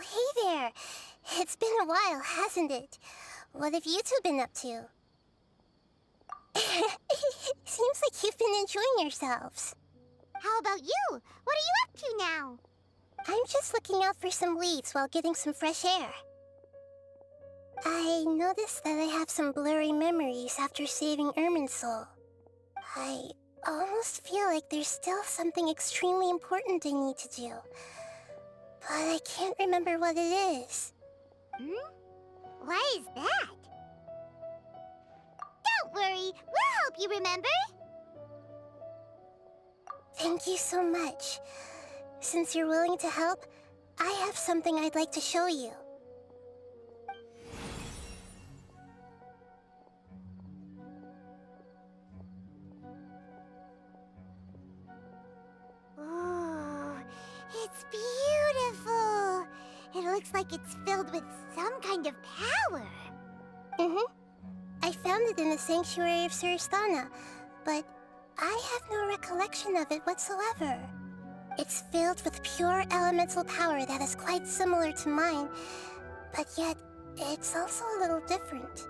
hey there. It's been a while, hasn't it? What have you two been up to? Seems like you've been enjoying yourselves. How about you? What are you up to now? I'm just looking out for some leads while getting some fresh air. I noticed that I have some blurry memories after saving Irminsul. I almost feel like there's still something extremely important I need to do. But I can't remember what it is. Why is that? Don't worry, we'll help you remember. Thank you so much. Since you're willing to help, I have something I'd like to show you. Ooh, it's beautiful. It looks like it's filled with some kind of power. I found it in the sanctuary of Suristana, but I have no recollection of it whatsoever. It's filled with pure elemental power that is quite similar to mine, but yet it's also a little different.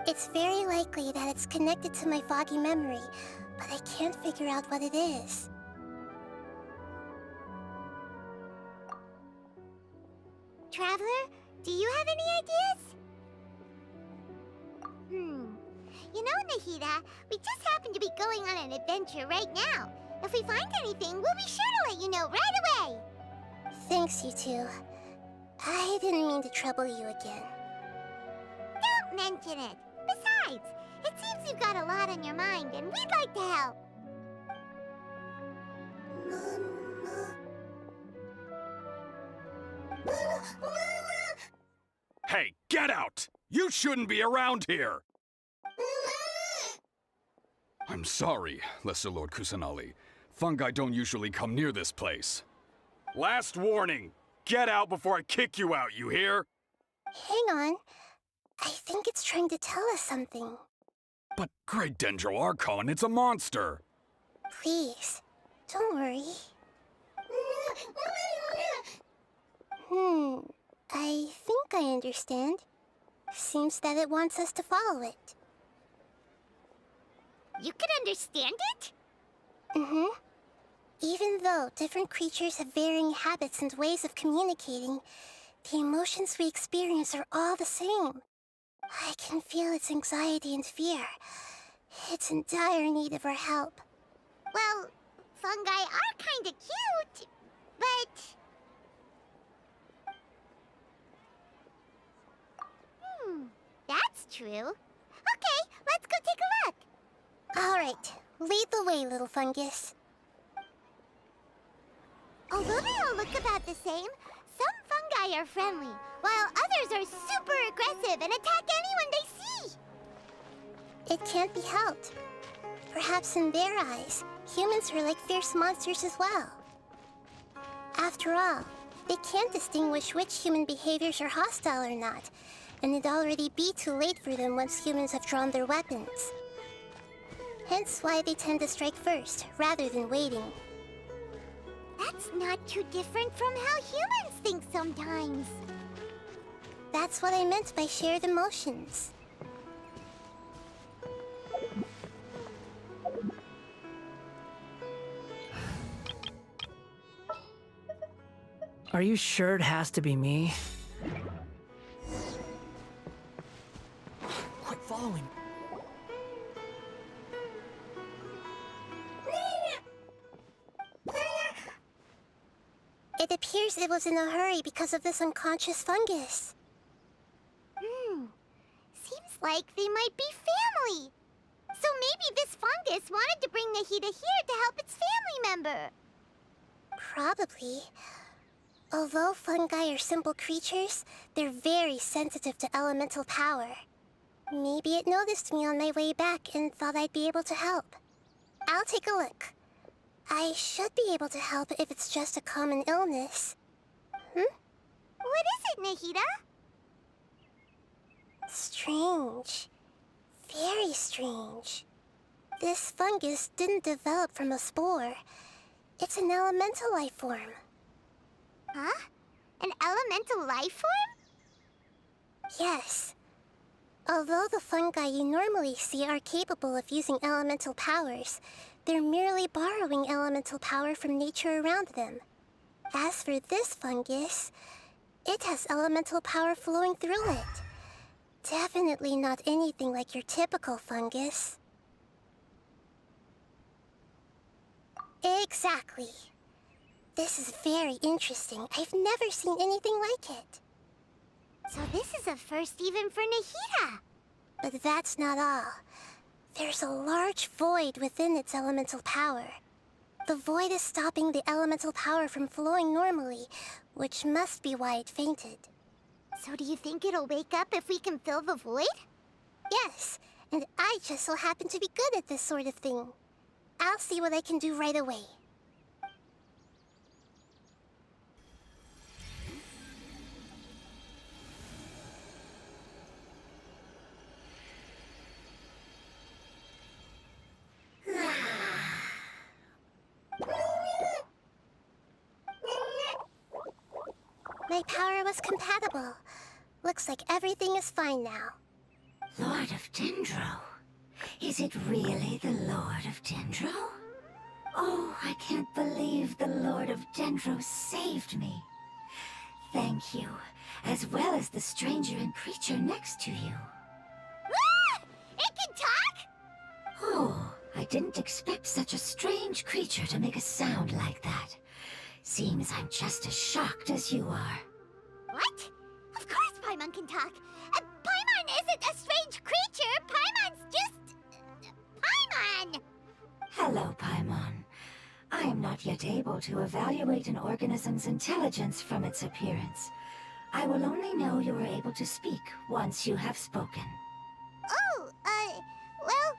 It's very likely that it's connected to my foggy memory, but I can't figure out what it is. Traveler, do you have any ideas? You know, Nahida, we just happen to be going on an adventure right now. If we find anything, we'll be sure to let you know right away. Thanks, you two. I didn't mean to trouble you again. Don't mention it. Besides, it seems you've got a lot on your mind, and we'd like to help. Hey, get out! You shouldn't be around here! I'm sorry, Lesser Lord Kusanali. Fungi don't usually come near this place. Last warning! Get out before I kick you out, you hear? Hang on. I think it's trying to tell us something. But Great Dendro Archon, it's a monster! Please, don't worry. I think I understand. Seems that it wants us to follow it. You can understand it? Even though different creatures have varying habits and ways of communicating, the emotions we experience are all the same. I can feel its anxiety and fear. It's in dire need of our help. Well, fungi are kinda cute, but... that's true. Okay, let's go take a look. All right, lead the way, little fungus. Although they all look about the same, some fungi are friendly, while others are super aggressive and attack anyone they see. It can't be helped. Perhaps in their eyes, humans are like fierce monsters as well. After all, they can't distinguish which human behaviors are hostile or not, and it'd already be too late for them once humans have drawn their weapons. Hence why they tend to strike first, rather than waiting. That's not too different from how humans think sometimes. That's what I meant by shared emotions. Are you sure it has to be me? Quit following. It appears it was in a hurry because of this unconscious fungus. Seems like they might be family. So maybe this fungus wanted to bring Nahida here to help its family member. Probably. Although fungi are simple creatures, they're very sensitive to elemental power. Maybe it noticed me on my way back and thought I'd be able to help. I'll take a look. I should be able to help if it's just a common illness. What is it, Nahida? Strange. Very strange. This fungus didn't develop from a spore. It's an elemental life form. Huh? An elemental life form? Yes. Although the fungi you normally see are capable of using elemental powers, they're merely borrowing elemental power from nature around them. As for this fungus, it has elemental power flowing through it. Definitely not anything like your typical fungus. Exactly. This is very interesting. I've never seen anything like it. So this is a first even for Nahida. But that's not all. There's a large void within its elemental power. The void is stopping the elemental power from flowing normally, which must be why it fainted. So do you think it'll wake up if we can fill the void? Yes, and I just so happen to be good at this sort of thing. I'll see what I can do right away. My power was compatible. Looks like everything is fine now. Lord of Dendro? Is it really the Lord of Dendro? Oh, I can't believe the Lord of Dendro saved me. Thank you, as well as the stranger and creature next to you. Ah! It can talk? Oh, I didn't expect such a strange creature to make a sound like that. Seems I'm just as shocked as you are. What? Of course Paimon can talk. Paimon isn't a strange creature. Paimon's just... Paimon! Hello, Paimon. I am not yet able to evaluate an organism's intelligence from its appearance. I will only know you are able to speak once you have spoken. Oh, well,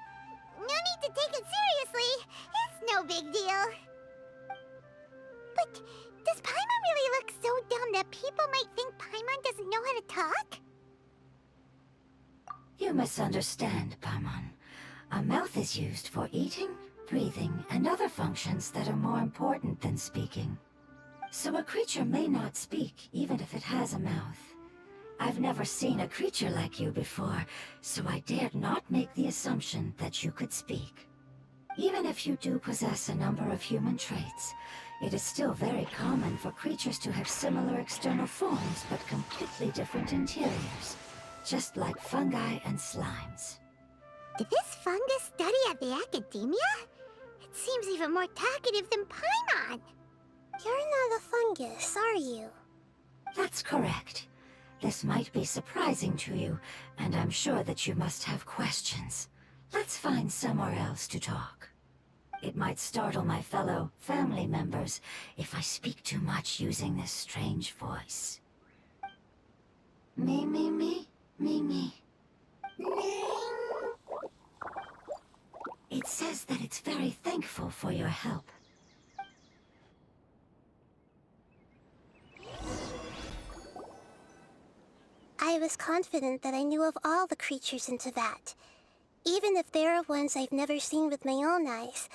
no need to take it seriously. It's no big deal. But does Paimon really look so dumb that people might think Paimon doesn't know how to talk? You misunderstand, Paimon. A mouth is used for eating, breathing, and other functions that are more important than speaking. So a creature may not speak, even if it has a mouth. I've never seen a creature like you before, so I dared not make the assumption that you could speak. Even if you do possess a number of human traits, it is still very common for creatures to have similar external forms but completely different interiors, just like fungi and slimes. Did this fungus study at the academia? It seems even more talkative than Paimon. You're not a fungus, are you? That's correct. This might be surprising to you, and I'm sure that you must have questions. Let's find somewhere else to talk. It might startle my fellow family members if I speak too much using this strange voice. Me, me, me, me, me. It says that it's very thankful for your help. I was confident that I knew of all the creatures in Teyvat. Even if there are ones I've never seen with my own eyes,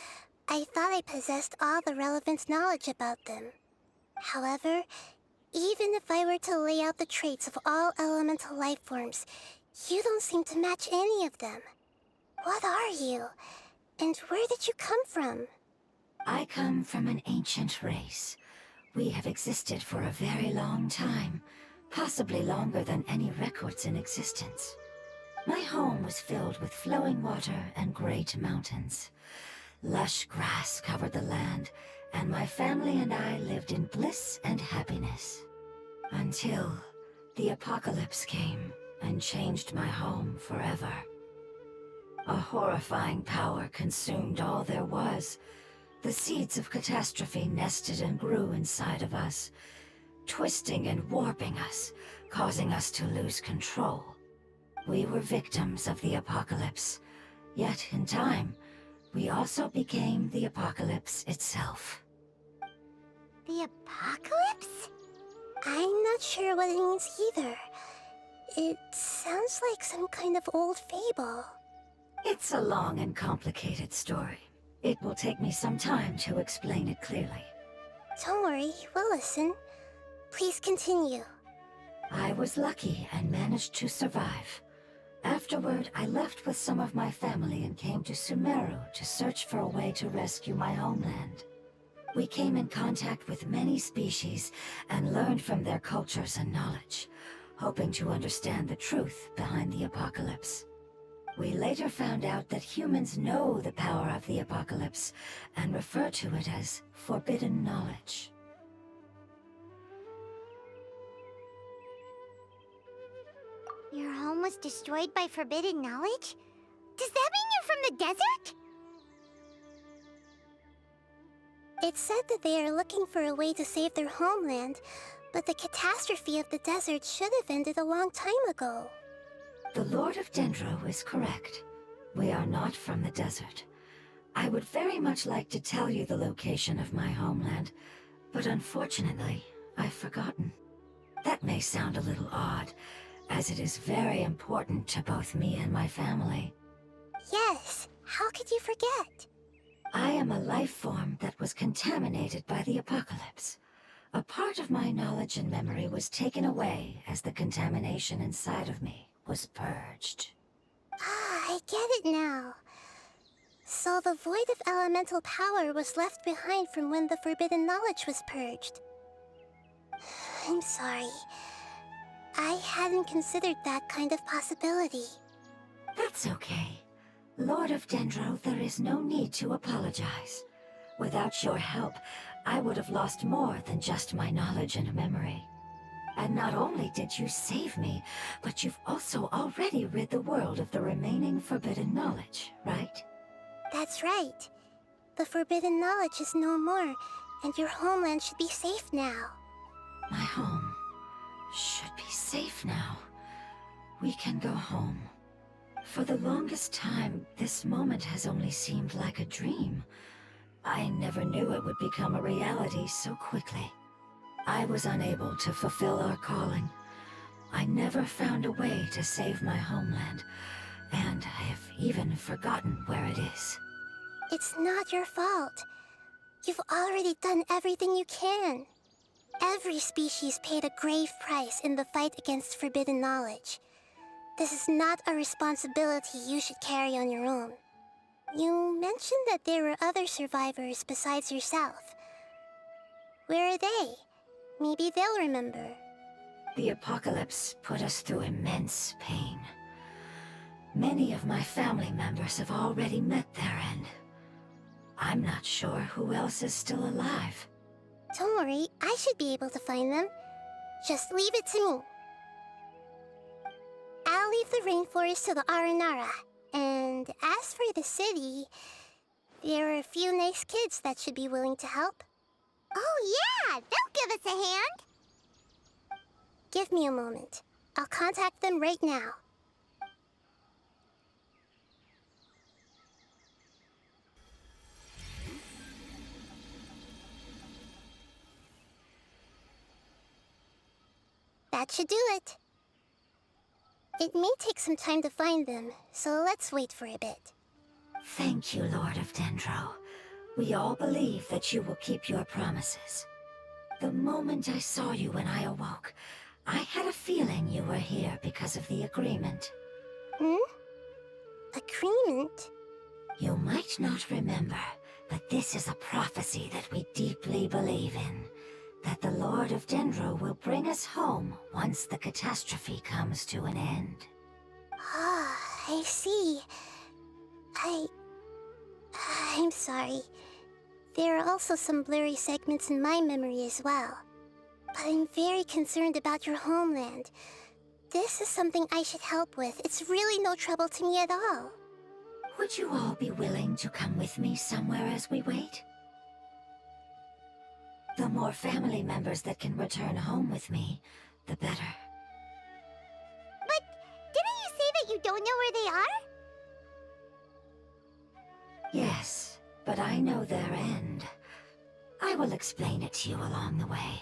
I thought I possessed all the relevant knowledge about them. However, even if I were to lay out the traits of all elemental life forms, you don't seem to match any of them. What are you? And where did you come from? I come from an ancient race. We have existed for a very long time, possibly longer than any records in existence. My home was filled with flowing water and great mountains. Lush grass covered the land, and my family and I lived in bliss and happiness. Until the apocalypse came and changed my home forever. A horrifying power consumed all there was. The seeds of catastrophe nested and grew inside of us, twisting and warping us, causing us to lose control. We were victims of the apocalypse, yet in time, we also became the apocalypse itself. The apocalypse? I'm not sure what it means either. It sounds like some kind of old fable. It's a long and complicated story. It will take me some time to explain it clearly. Don't worry, we'll listen. Please continue. I was lucky and managed to survive. Afterward, I left with some of my family and came to Sumeru to search for a way to rescue my homeland. We came in contact with many species and learned from their cultures and knowledge, hoping to understand the truth behind the apocalypse. We later found out that humans know the power of the apocalypse and refer to it as forbidden knowledge. Your home was destroyed by forbidden knowledge? Does that mean you're from the desert? It said that they are looking for a way to save their homeland, but the catastrophe of the desert should have ended a long time ago. The Lord of Dendro is correct. We are not from the desert. I would very much like to tell you the location of my homeland, but unfortunately, I've forgotten. That may sound a little odd, as it is very important to both me and my family. Yes, how could you forget? I am a life form that was contaminated by the apocalypse. A part of my knowledge and memory was taken away as the contamination inside of me was purged. Ah, I get it now. So the void of elemental power was left behind from when the forbidden knowledge was purged. I'm sorry. I hadn't considered that kind of possibility. That's okay. Lord of Dendro, there is no need to apologize. Without your help, I would have lost more than just my knowledge and memory. And not only did you save me, but you've also already rid the world of the remaining forbidden knowledge, right? That's right. The forbidden knowledge is no more, and your homeland should be safe now. My home should be safe now. We can go home. For the longest time, this moment has only seemed like a dream. I never knew it would become a reality so quickly. I was unable to fulfill our calling. I never found a way to save my homeland, and I have even forgotten where it is. It's not your fault. You've already done everything you can. Every species paid a grave price in the fight against forbidden knowledge. This is not a responsibility you should carry on your own. You mentioned that there were other survivors besides yourself. Where are they? Maybe they'll remember. The apocalypse put us through immense pain. Many of my family members have already met their end. I'm not sure who else is still alive. Don't worry, I should be able to find them. Just leave it to me. I'll leave the rainforest to the Aranara. And as for the city, there are a few nice kids that should be willing to help. Oh yeah, they'll give us a hand. Give me a moment. I'll contact them right now. That should do it. It may take some time to find them, so let's wait for a bit. Thank you, Lord of Dendro. We all believe that you will keep your promises. The moment I saw you when I awoke, I had a feeling you were here because of the agreement. Agreement? You might not remember, but this is a prophecy that we deeply believe in. That the Lord of Dendro will bring us home once the catastrophe comes to an end. Ah, I see. I'm sorry. There are also some blurry segments in my memory as well. But I'm very concerned about your homeland. This is something I should help with. It's really no trouble to me at all. Would you all be willing to come with me somewhere as we wait? The more family members that can return home with me, the better. But didn't you say that you don't know where they are? Yes, but I know their end. I will explain it to you along the way.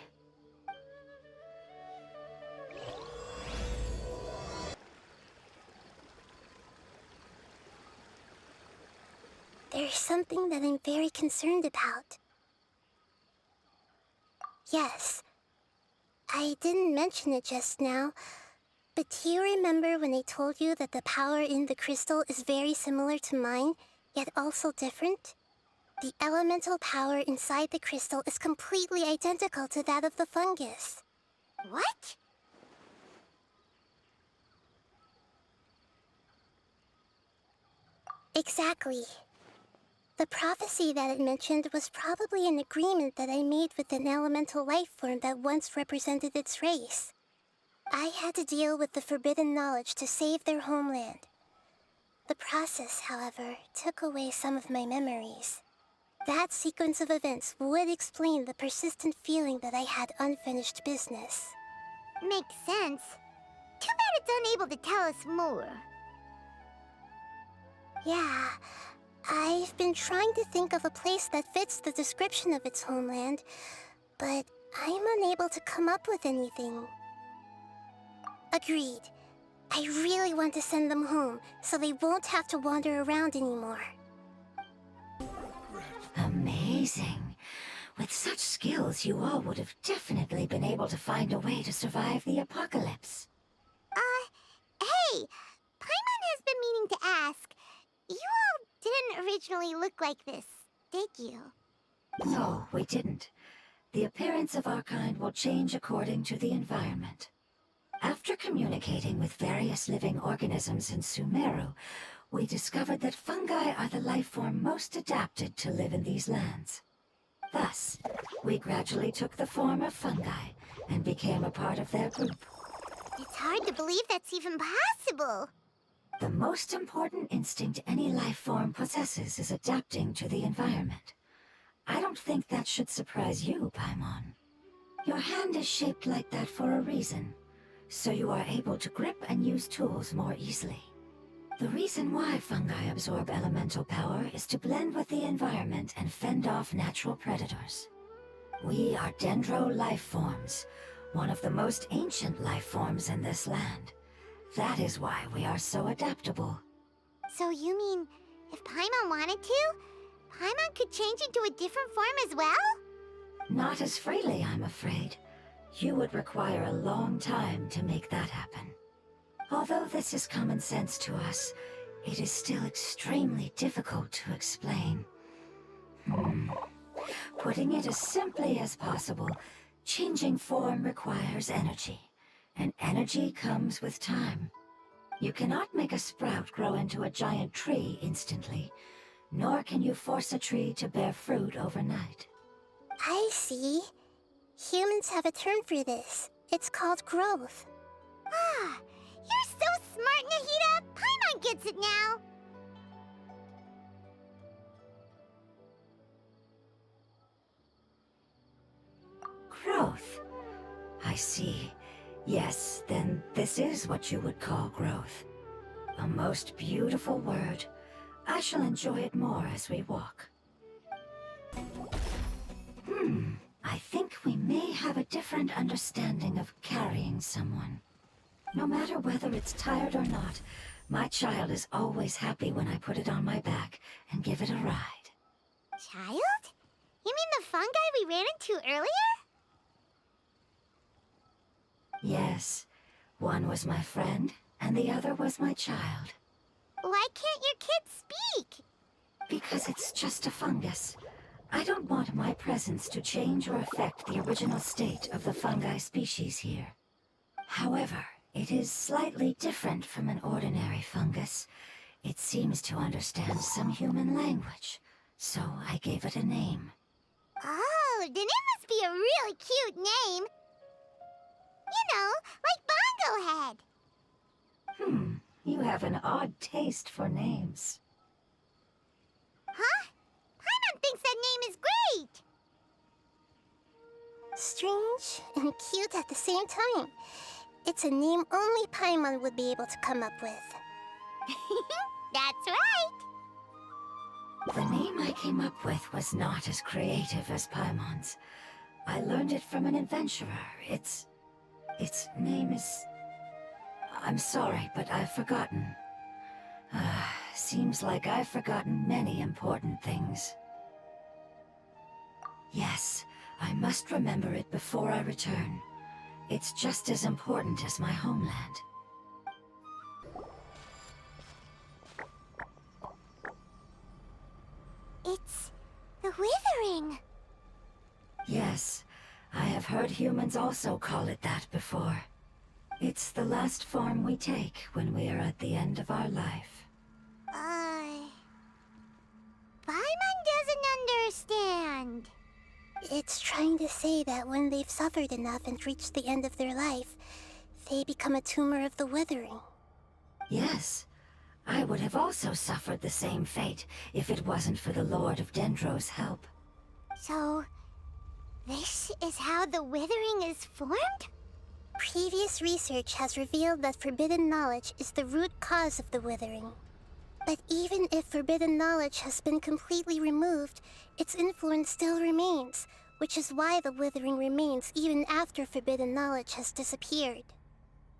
There's something that I'm very concerned about. Yes. I didn't mention it just now, but do you remember when I told you that the power in the crystal is very similar to mine, yet also different? The elemental power inside the crystal is completely identical to that of the fungus. What? Exactly. The prophecy that it mentioned was probably an agreement that I made with an elemental life form that once represented its race. I had to deal with the forbidden knowledge to save their homeland. The process, however, took away some of my memories. That sequence of events would explain the persistent feeling that I had unfinished business. Makes sense. Too bad it's unable to tell us more. Yeah, I've been trying to think of a place that fits the description of its homeland, but I'm unable to come up with anything. Agreed. I really want to send them home, so they won't have to wander around anymore. Amazing. With such skills, you all would have definitely been able to find a way to survive the apocalypse. Hey! Paimon has been meaning to ask. You all didn't originally look like this, did you? No, we didn't. The appearance of our kind will change according to the environment. After communicating with various living organisms in Sumeru, we discovered that fungi are the life form most adapted to live in these lands. Thus, we gradually took the form of fungi and became a part of their group. It's hard to believe that's even possible. The most important instinct any life form possesses is adapting to the environment. I don't think that should surprise you, Paimon. Your hand is shaped like that for a reason, so you are able to grip and use tools more easily. The reason why fungi absorb elemental power is to blend with the environment and fend off natural predators. We are dendro life forms, one of the most ancient life forms in this land. That is why we are so adaptable. So you mean, if Paimon wanted to, Paimon could change into a different form as well? Not as freely, I'm afraid. You would require a long time to make that happen. Although this is common sense to us, it is still extremely difficult to explain. Putting it as simply as possible, changing form requires energy, and energy comes with time. You cannot make a sprout grow into a giant tree instantly, nor can you force a tree to bear fruit overnight. I see. Humans have a term for this. It's called growth. Ah, you're so smart, Nahida! Paimon gets it now! Growth. I see. Yes, then this is what you would call growth. A most beautiful word. I shall enjoy it more as we walk. I think we may have a different understanding of carrying someone. No matter whether it's tired or not, my child is always happy when I put it on my back and give it a ride. Child? You mean the fungi we ran into earlier? Yes, one was my friend, and the other was my child. Why can't your kid speak? Because it's just a fungus. I don't want my presence to change or affect the original state of the fungi species here. However, it is slightly different from an ordinary fungus. It seems to understand some human language, so I gave it a name. Oh, then it must be a really cute name. You know, like Bongo Head. You have an odd taste for names. Huh? Paimon thinks that name is great. Strange and cute at the same time. It's a name only Paimon would be able to come up with. That's right. The name I came up with was not as creative as Paimon's. I learned it from an adventurer. Its name is... I'm sorry, but I've forgotten. Seems like I've forgotten many important things. Yes, I must remember it before I return. It's just as important as my homeland. It's the Withering. Yes, I have heard humans also call it that before. It's the last form we take when we are at the end of our life. Paimon doesn't understand. It's trying to say that when they've suffered enough and reached the end of their life, they become a tumor of the Withering. Yes, I would have also suffered the same fate if it wasn't for the Lord of Dendro's help. So, this is how the Withering is formed? Previous research has revealed that forbidden knowledge is the root cause of the Withering. But even if forbidden knowledge has been completely removed, its influence still remains, which is why the Withering remains even after forbidden knowledge has disappeared.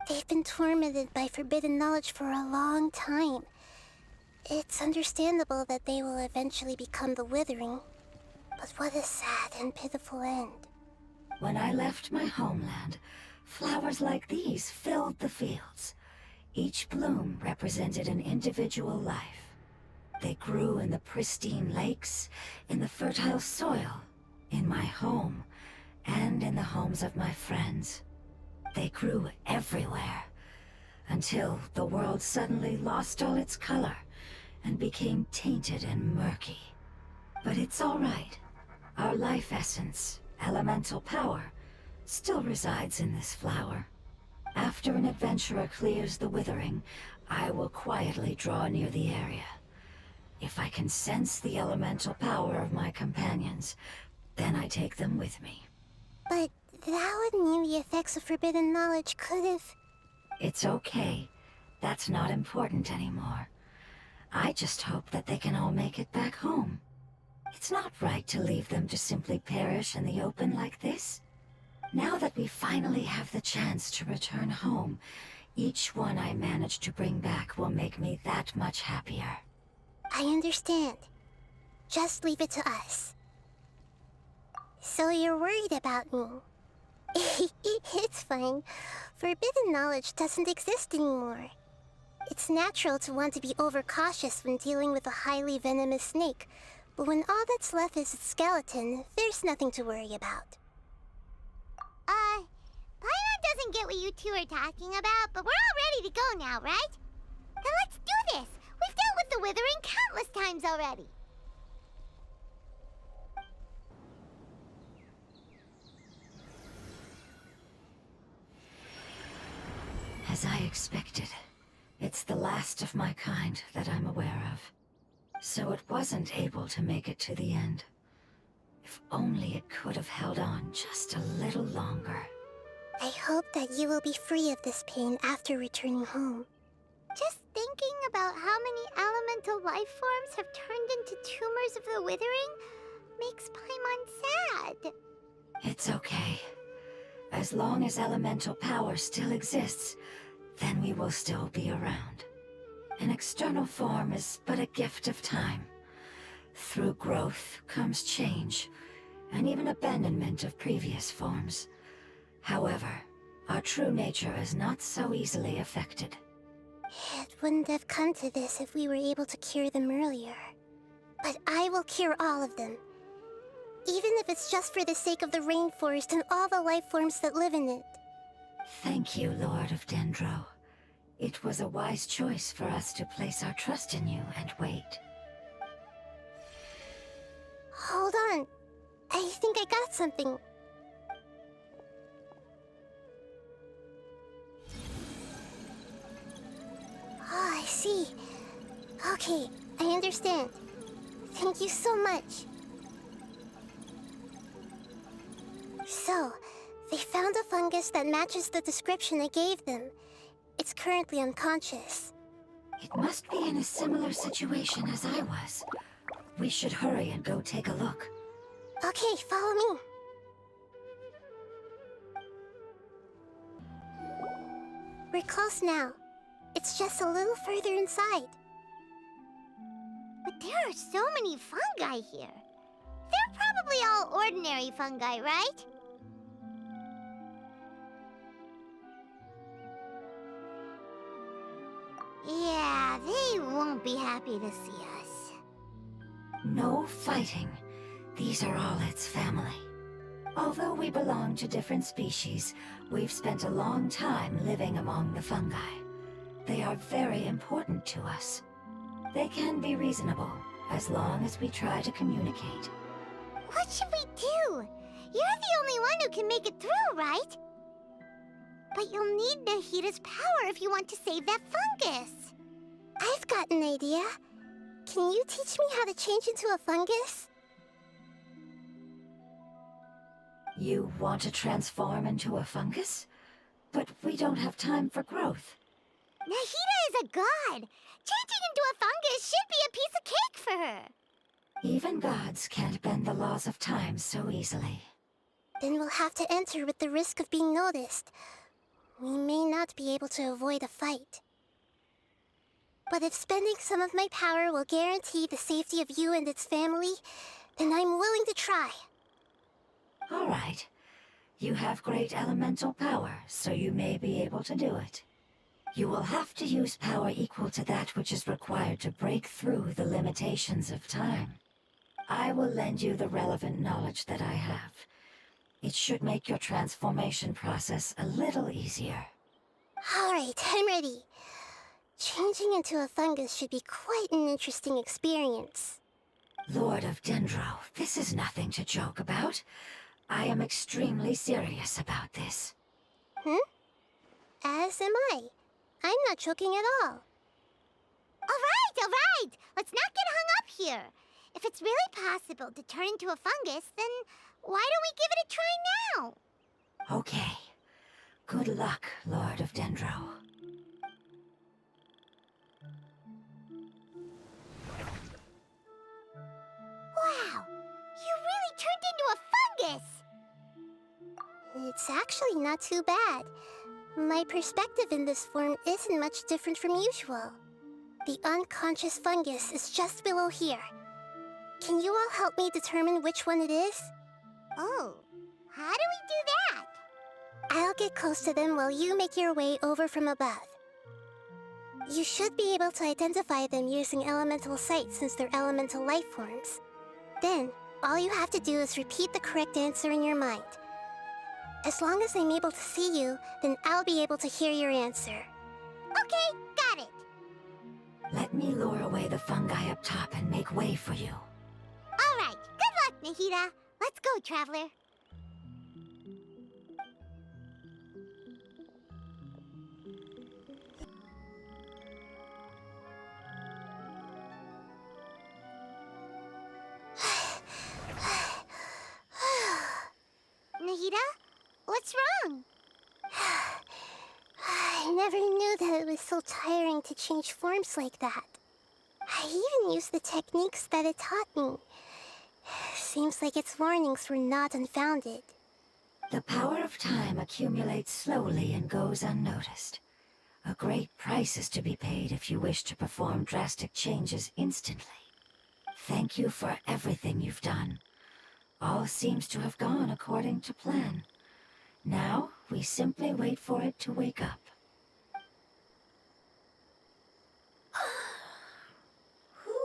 They've been tormented by forbidden knowledge for a long time. It's understandable that they will eventually become the Withering. But what a sad and pitiful end. When I left my homeland, flowers like these filled the fields. Each bloom represented an individual life. They grew in the pristine lakes, in the fertile soil, in my home, and in the homes of my friends. They grew everywhere, until the world suddenly lost all its color and became tainted and murky. But it's all right. Our life essence, elemental power, still resides in this flower. After an adventurer clears the Withering, I will quietly draw near the area. If I can sense the elemental power of my companions, then I take them with me. But that would mean the effects of forbidden knowledge could have... It's okay. That's not important anymore. I just hope that they can all make it back home. It's not right to leave them to simply perish in the open like this. Now that we finally have the chance to return home, each one I manage to bring back will make me that much happier. I understand. Just leave it to us. So you're worried about me? It's fine. Forbidden knowledge doesn't exist anymore. It's natural to want to be overcautious when dealing with a highly venomous snake, but when all that's left is its skeleton, there's nothing to worry about. Paimon doesn't get what you two are talking about, but we're all ready to go now, right? Then let's do this! We've dealt with the Withering countless times already! As I expected, it's the last of my kind that I'm aware of. So it wasn't able to make it to the end. If only it could have held on just a little longer. I hope that you will be free of this pain after returning home. Just thinking about how many elemental life forms have turned into tumors of the Withering makes Paimon sad. It's okay. As long as elemental power still exists, then we will still be around. An external form is but a gift of time. Through growth comes change, and even abandonment of previous forms. However, our true nature is not so easily affected. It wouldn't have come to this if we were able to cure them earlier. But I will cure all of them. Even if it's just for the sake of the rainforest and all the life forms that live in it. Thank you, Lord of Dendro. It was a wise choice for us to place our trust in you and wait. Hold on. I think I got something. Oh, I see. Okay, I understand. Thank you so much. So, they found a fungus that matches the description I gave them. It's currently unconscious. It must be in a similar situation as I was. We should hurry and go take a look. Okay, follow me. We're close now. It's just a little further inside. But there are so many fungi here. They're probably all ordinary fungi, right? won't be happy to see us. No fighting. These are all its family. Although we belong to different species, we've spent a long time living among the fungi. They are very important to us. They can be reasonable, as long as we try to communicate. What should we do? You're the only one who can make it through, right? But you'll need Nahita's power if you want to save that fungus. I've got an idea. Can you teach me how to change into a fungus? You want to transform into a fungus? But we don't have time for growth. Nahita is a god. Changing into a fungus should be a piece of cake for her. Even gods can't bend the laws of time so easily. Then we'll have to enter with the risk of being noticed. We may not be able to avoid a fight. But if spending some of my power will guarantee the safety of you and its family, then I'm willing to try. All right. You have great elemental power, so you may be able to do it. You will have to use power equal to that which is required to break through the limitations of time. I will lend you the relevant knowledge that I have. It should make your transformation process a little easier. All right, I'm ready. Changing into a fungus should be quite an interesting experience. Lord of Dendro, this is nothing to joke about. I am extremely serious about this. As am I. I'm not joking at all. All right. Let's not get hung up here. If it's really possible to turn into a fungus, then why don't we give it a try now? Okay. Good luck, Lord of Dendro. Wow, you really turned into a fungus! It's actually not too bad. My perspective in this form isn't much different from usual. The unconscious fungus is just below here. Can you all help me determine which one it is? Oh, how do we do that? I'll get close to them while you make your way over from above. You should be able to identify them using elemental sight since they're elemental life forms. Then, all you have to do is repeat the correct answer in your mind. As long as I'm able to see you, then I'll be able to hear your answer. Okay, got it. Let me lure away the fungi up top and make way for you. All right, good luck, Nahita. Let's go, Traveler. Nahita, what's wrong? I never knew that it was so tiring to change forms like that. I even used the techniques that it taught me. Seems like its warnings were not unfounded. The power of time accumulates slowly and goes unnoticed. A great price is to be paid if you wish to perform drastic changes instantly. Thank you for everything you've done. All seems to have gone according to plan. Now, we simply wait for it to wake up. Who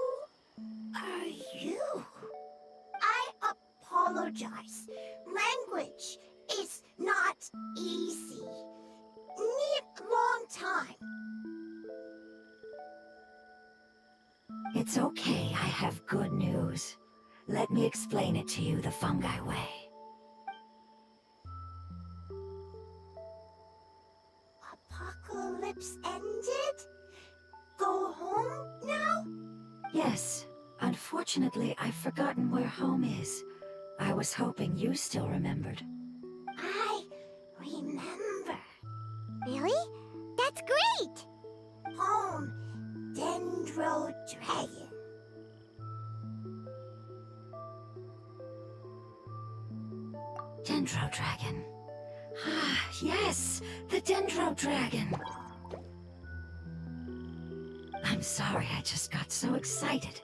are you? I apologize. Language is not easy. Need long time. It's okay, I have good news. Let me explain it to you the fungi way. Apocalypse ended? Go home now? Yes. Unfortunately, I've forgotten where home is. I was hoping you still remembered. I remember. Really? That's great! Home, Dendro Dragon. Dendro Dragon. Ah, yes! The Dendro Dragon! I'm sorry, I just got so excited.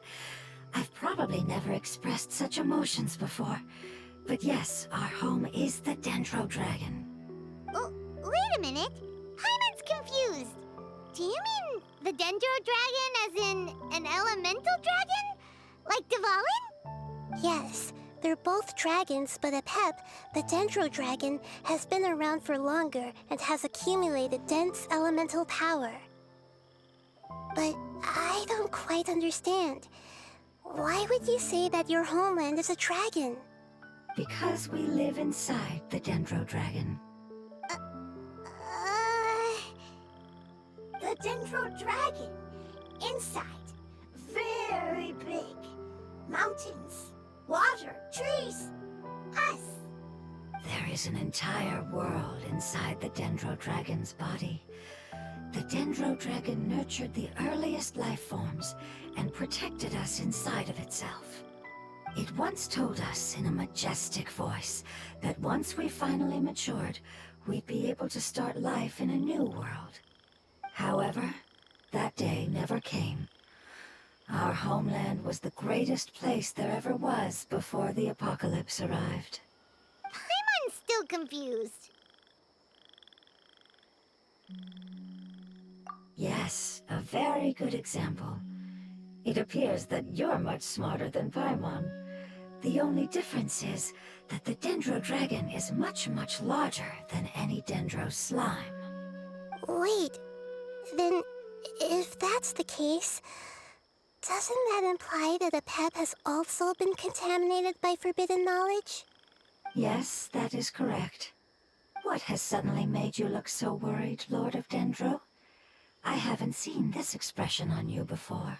I've probably never expressed such emotions before. But yes, our home is the Dendro Dragon. Oh, wait a minute. Paimon's confused. Do you mean The Dendro Dragon as in an elemental dragon? Like Dvalin? Yes, they're both dragons, but Apep, the Dendro Dragon, has been around for longer and has accumulated dense elemental power. But I don't quite understand. Why would you say that your homeland is a dragon? Because we live inside the Dendro Dragon. The Dendro Dragon. Inside. Very big. Mountains. Water. Trees. Us. There is an entire world inside the Dendro Dragon's body. The Dendro Dragon nurtured the earliest life forms and protected us inside of itself. It once told us in a majestic voice that once we finally matured, we'd be able to start life in a new world. However, that day never came. Our homeland was the greatest place there ever was before the apocalypse arrived. Paimon's still confused. Yes, a very good example. It appears that you're much smarter than Paimon. The only difference is that the Dendro Dragon is much, much larger than any Dendro slime. Wait, then if that's the case, doesn't that imply that Apep has also been contaminated by forbidden knowledge? Yes, that is correct. What has suddenly made you look so worried, Lord of Dendro? I haven't seen this expression on you before.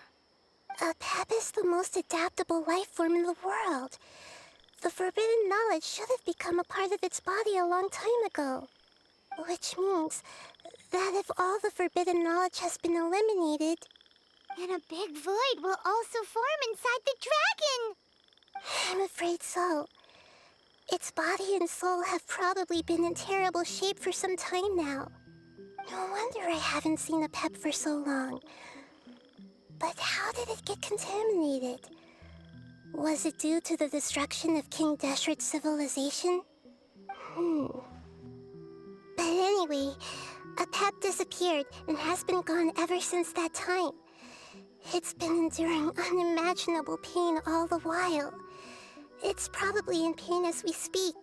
Apep is the most adaptable life form in the world. The forbidden knowledge should have become a part of its body a long time ago. Which means that if all the forbidden knowledge has been eliminated... And a big void will also form inside the dragon! I'm afraid so. Its body and soul have probably been in terrible shape for some time now. No wonder I haven't seen Apep for so long. But how did it get contaminated? Was it due to the destruction of King Deshret's civilization? But anyway, Apep disappeared and has been gone ever since that time. It's been enduring unimaginable pain all the while. It's probably in pain as we speak.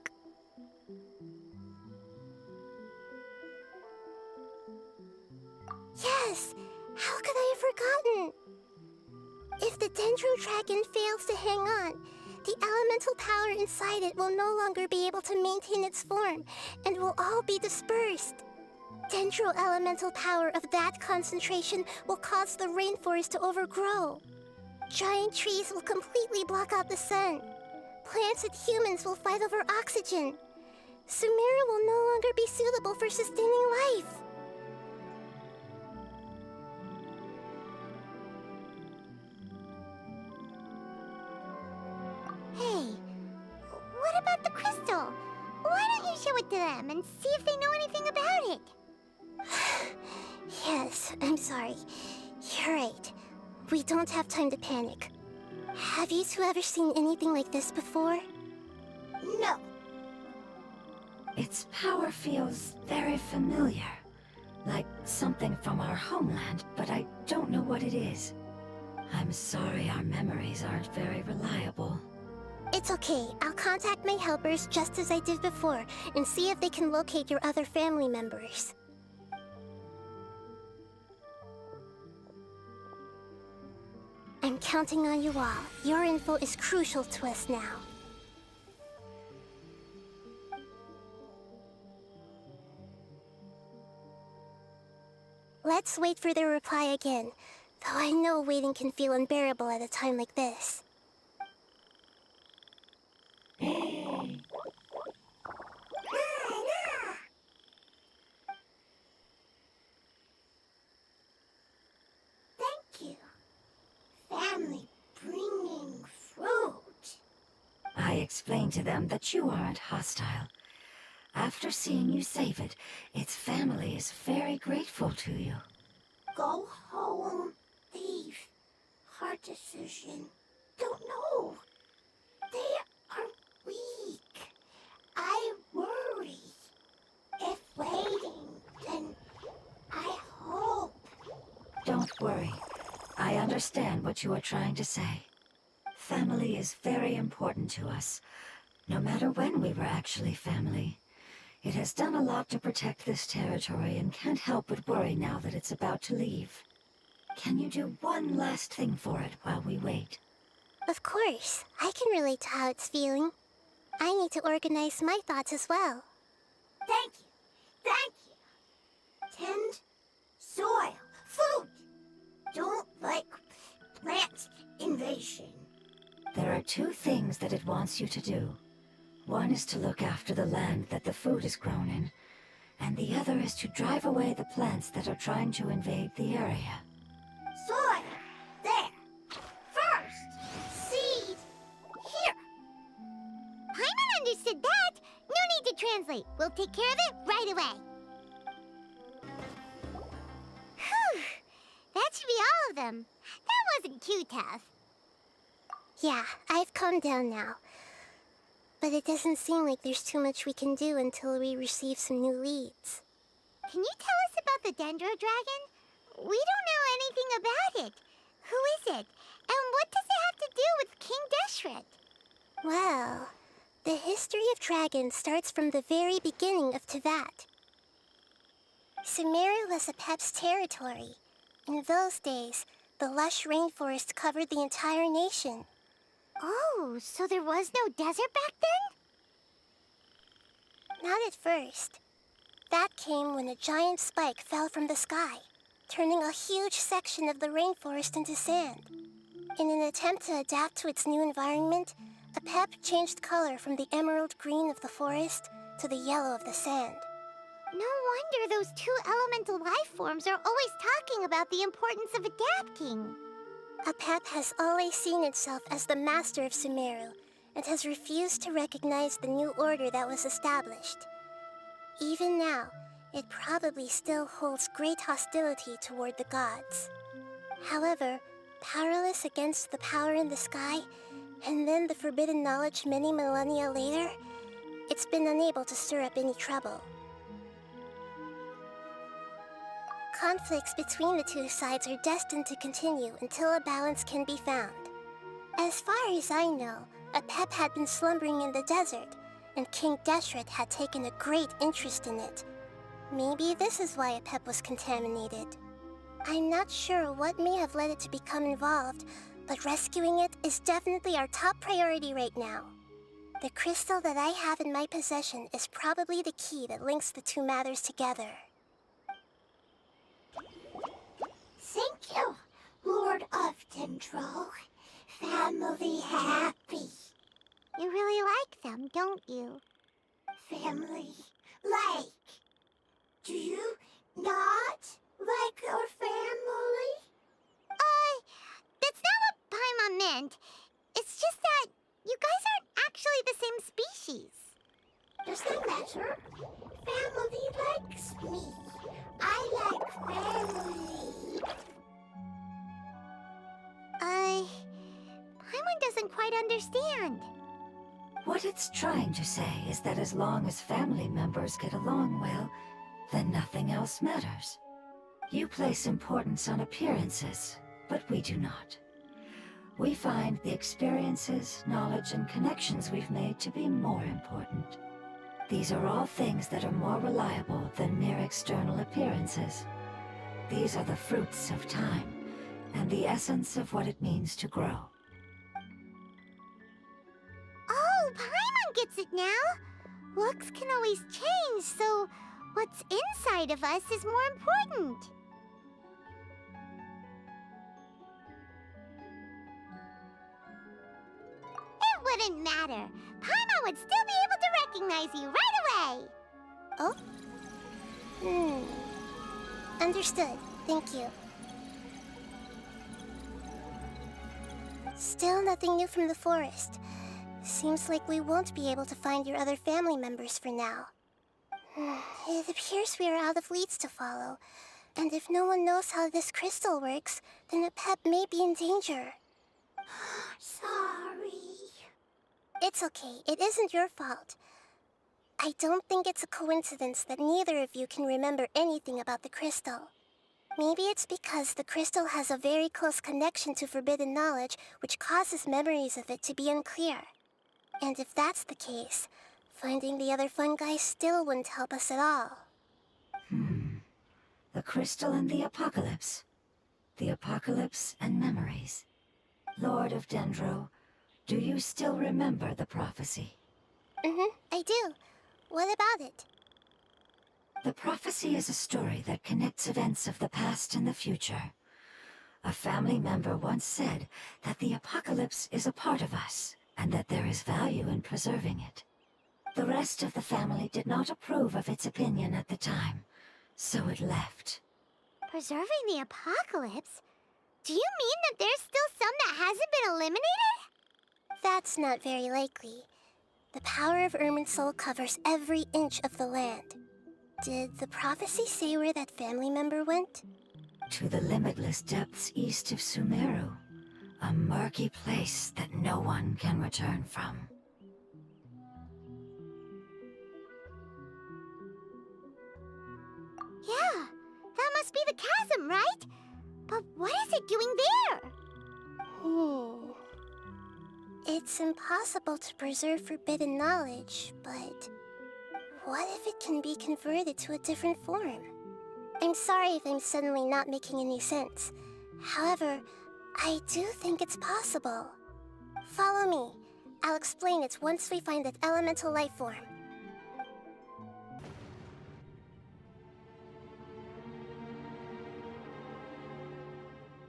Yes! How could I have forgotten? If the Dendro Dragon fails to hang on, the elemental power inside it will no longer be able to maintain its form and will all be dispersed. Dendro elemental power of that concentration will cause the rainforest to overgrow. Giant trees will completely block out the sun. Plants and humans will fight over oxygen. Sumeru will no longer be suitable for sustaining life. Hey, what about the crystal? Why don't you show it to them and see if they know anything about it? Yes, I'm sorry. You're right. We don't have time to panic. Have you two ever seen anything like this before? No. Its power feels very familiar. Like something from our homeland, but I don't know what it is. I'm sorry our memories aren't very reliable. It's okay. I'll contact my helpers just as I did before and see if they can locate your other family members. I'm counting on you all. Your info is crucial to us now. Let's wait for their reply again, though I know waiting can feel unbearable at a time like this. Thank you. Family bringing fruit. I explained to them that you aren't hostile. After seeing you save it, its family is very grateful to you. Go home, thief. Hard decision. Don't know. They are weak. I worry. If waiting, then I hope. Don't understand what you are trying to say. Family is very important to us, no matter when we were actually family. It has done a lot to protect this territory and can't help but worry now that it's about to leave. Can you do one last thing for it while we wait? Of course, I can relate to how it's feeling. I need to organize my thoughts as well. Thank you. Thank you. Tend, soil, food. Don't like plant invasion. There are two things that it wants you to do. One is to look after the land that the food is grown in, and the other is to drive away the plants that are trying to invade the area. Soil. There. First. Seed. Here. Paimon understood that. No need to translate. We'll take care of it right away. Whew. That should be all of them. That wasn't too tough. Yeah, I've calmed down now. But it doesn't seem like there's too much we can do until we receive some new leads. Can you tell us about the Dendro Dragon? We don't know anything about it. Who is it? And what does it have to do with King Deshret? Well, the history of dragons starts from the very beginning of Teyvat. Sumeru was Apep's territory. In those days, the lush rainforest covered the entire nation. Oh, so there was no desert back then? Not at first. That came when a giant spike fell from the sky, turning a huge section of the rainforest into sand. In an attempt to adapt to its new environment, Apep changed color from the emerald green of the forest to the yellow of the sand. No wonder those two elemental life forms are always talking about the importance of adapting. Apep has always seen itself as the master of Sumeru and has refused to recognize the new order that was established. Even now, it probably still holds great hostility toward the gods. However, powerless against the power in the sky, and then the forbidden knowledge many millennia later, it's been unable to stir up any trouble. Conflicts between the two sides are destined to continue until a balance can be found. As far as I know, Apep had been slumbering in the desert, and King Deshret had taken a great interest in it. Maybe this is why Apep was contaminated. I'm not sure what may have led it to become involved, but rescuing it is definitely our top priority right now. The crystal that I have in my possession is probably the key that links the two matters together. Thank you, Lord of Dendro. Family happy. You really like them, don't you? Family like. Do you not like your family? That's not what Paimon meant. It's just that you guys aren't actually the same species. Does that matter? Family likes me. I like family. Paimon doesn't quite understand. What it's trying to say is that as long as family members get along well, then nothing else matters. You place importance on appearances, but we do not. We find the experiences, knowledge, and connections we've made to be more important. These are all things that are more reliable than mere external appearances. These are the fruits of time, and the essence of what it means to grow. Oh, Paimon gets it now. Looks can always change, so what's inside of us is more important. It wouldn't matter. Paimon would still be able to recognize you right away. Oh? Understood. Thank you. Still nothing new from the forest. Seems like we won't be able to find your other family members for now. It appears we are out of leads to follow, and if no one knows how this crystal works, then Apep may be in danger. Sorry. It's okay, it isn't your fault. I don't think it's a coincidence that neither of you can remember anything about the crystal. Maybe it's because the crystal has a very close connection to forbidden knowledge, which causes memories of it to be unclear. And if that's the case, finding the other fungi still wouldn't help us at all. The crystal and the apocalypse. The apocalypse and memories. Lord of Dendro, do you still remember the prophecy? I do. What about it? The prophecy is a story that connects events of the past and the future. A family member once said that the apocalypse is a part of us, and that there is value in preserving it. The rest of the family did not approve of its opinion at the time, so it left. Preserving the apocalypse? Do you mean that there's still some that hasn't been eliminated? That's not very likely. The power of Irminsul covers every inch of the land. Did the prophecy say where that family member went? To the limitless depths east of Sumeru, a murky place that no one can return from. Yeah, that must be the chasm, right? But what is it doing there? It's impossible to preserve forbidden knowledge, but what if it can be converted to a different form? I'm sorry if I'm suddenly not making any sense. However, I do think it's possible. Follow me. I'll explain it once we find that elemental life form.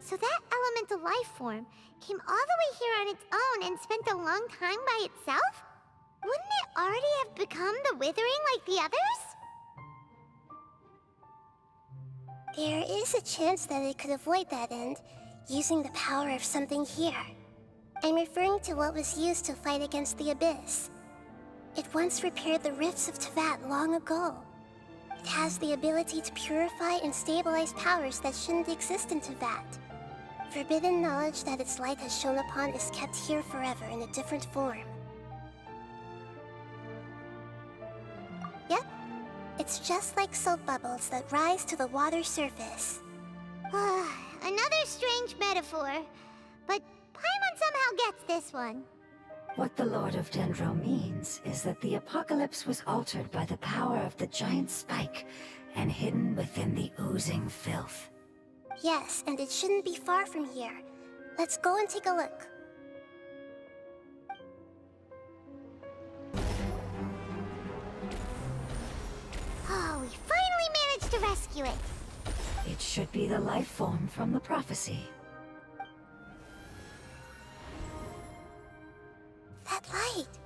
So that elemental life form came all the way here on its own and spent a long time by itself? Wouldn't it already have become the Withering like the others? There is a chance that it could avoid that end, using the power of something here. I'm referring to what was used to fight against the Abyss. It once repaired the rifts of Teyvat long ago. It has the ability to purify and stabilize powers that shouldn't exist in Teyvat. Forbidden knowledge that its light has shone upon is kept here forever in a different form. Yep, it's just like soap bubbles that rise to the water's surface. Another strange metaphor, but Paimon somehow gets this one. What the Lord of Dendro means is that the apocalypse was altered by the power of the giant spike and hidden within the oozing filth. Yes, and it shouldn't be far from here. Let's go and take a look. Oh, we finally managed to rescue it. It should be the life form from the prophecy. That light!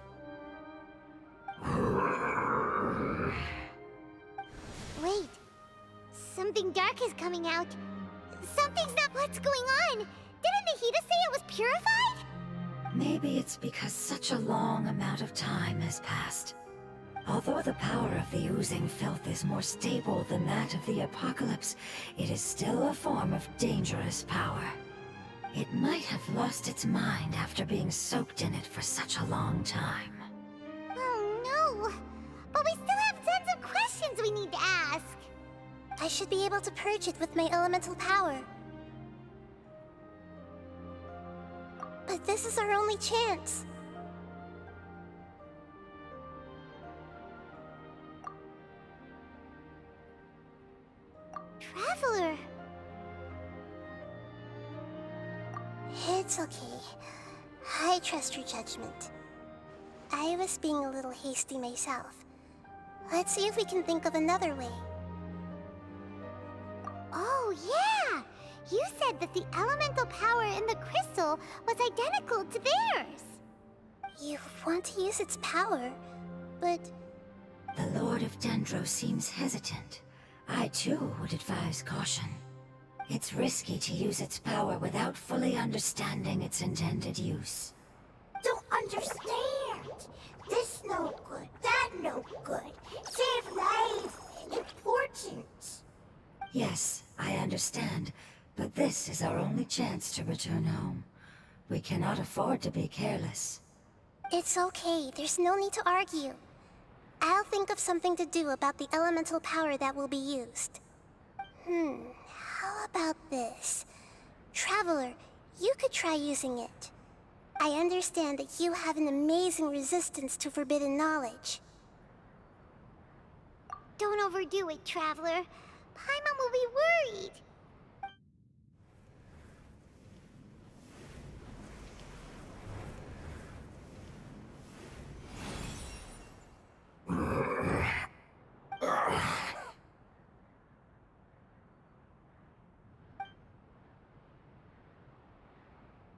Wait, something dark is coming out. Something's not... What's going on? Didn't Nahida say it was purified? Maybe it's because such a long amount of time has passed. Although the power of the oozing filth is more stable than that of the apocalypse, it is still a form of dangerous power. It might have lost its mind after being soaked in it for such a long time. Oh no! But we still have tons of questions we need to ask. I should be able to purge it with my elemental power. But this is our only chance. Traveler! It's okay. I trust your judgment. I was being a little hasty myself. Let's see if we can think of another way. Oh, yeah! You said that the elemental power in the crystal was identical to theirs. You want to use its power, but... The Lord of Dendro seems hesitant. I too would advise caution. It's risky to use its power without fully understanding its intended use. Don't understand! This no good, that no good. Save life! Important! Yes, I understand, but this is our only chance to return home. We cannot afford to be careless. It's okay, there's no need to argue. I'll think of something to do about the elemental power that will be used. How about this? Traveler, you could try using it. I understand that you have an amazing resistance to forbidden knowledge. Don't overdo it, Traveler. Paimon will be worried.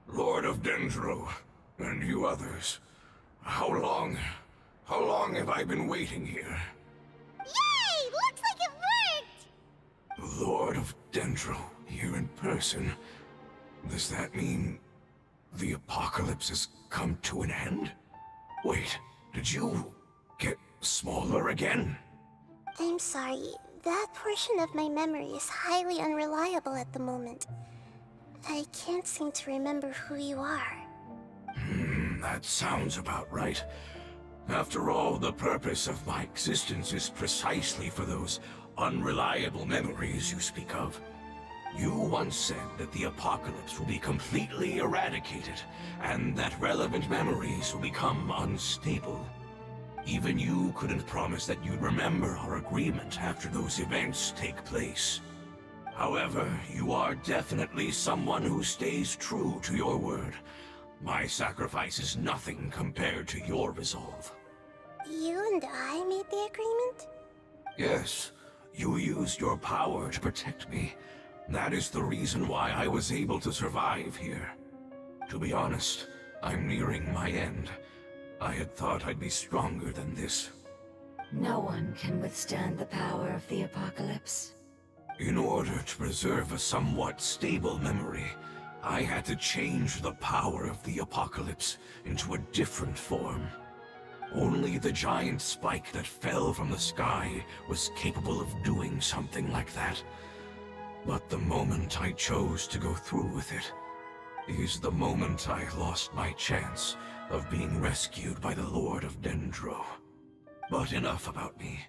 Lord of Dendro, and you others, how long have I been waiting here? Yay! Looks like it worked! Lord of Dendro, here in person. Does that mean the apocalypse has come to an end? Wait, did you get smaller again? I'm sorry, that portion of my memory is highly unreliable at the moment. I can't seem to remember who you are. That sounds about right. After all, the purpose of my existence is precisely for those unreliable memories you speak of. You once said that the apocalypse will be completely eradicated, and that relevant memories will become unstable. Even you couldn't promise that you'd remember our agreement after those events take place. However, you are definitely someone who stays true to your word. My sacrifice is nothing compared to your resolve. You and I made the agreement? Yes, you used your power to protect me. That is the reason why I was able to survive here. To be honest, I'm nearing my end. I had thought I'd be stronger than this. No one can withstand the power of the apocalypse. In order to preserve a somewhat stable memory, I had to change the power of the apocalypse into a different form. Only the giant spike that fell from the sky was capable of doing something like that. But the moment I chose to go through with it is the moment I lost my chance of being rescued by the Lord of Dendro. But enough about me.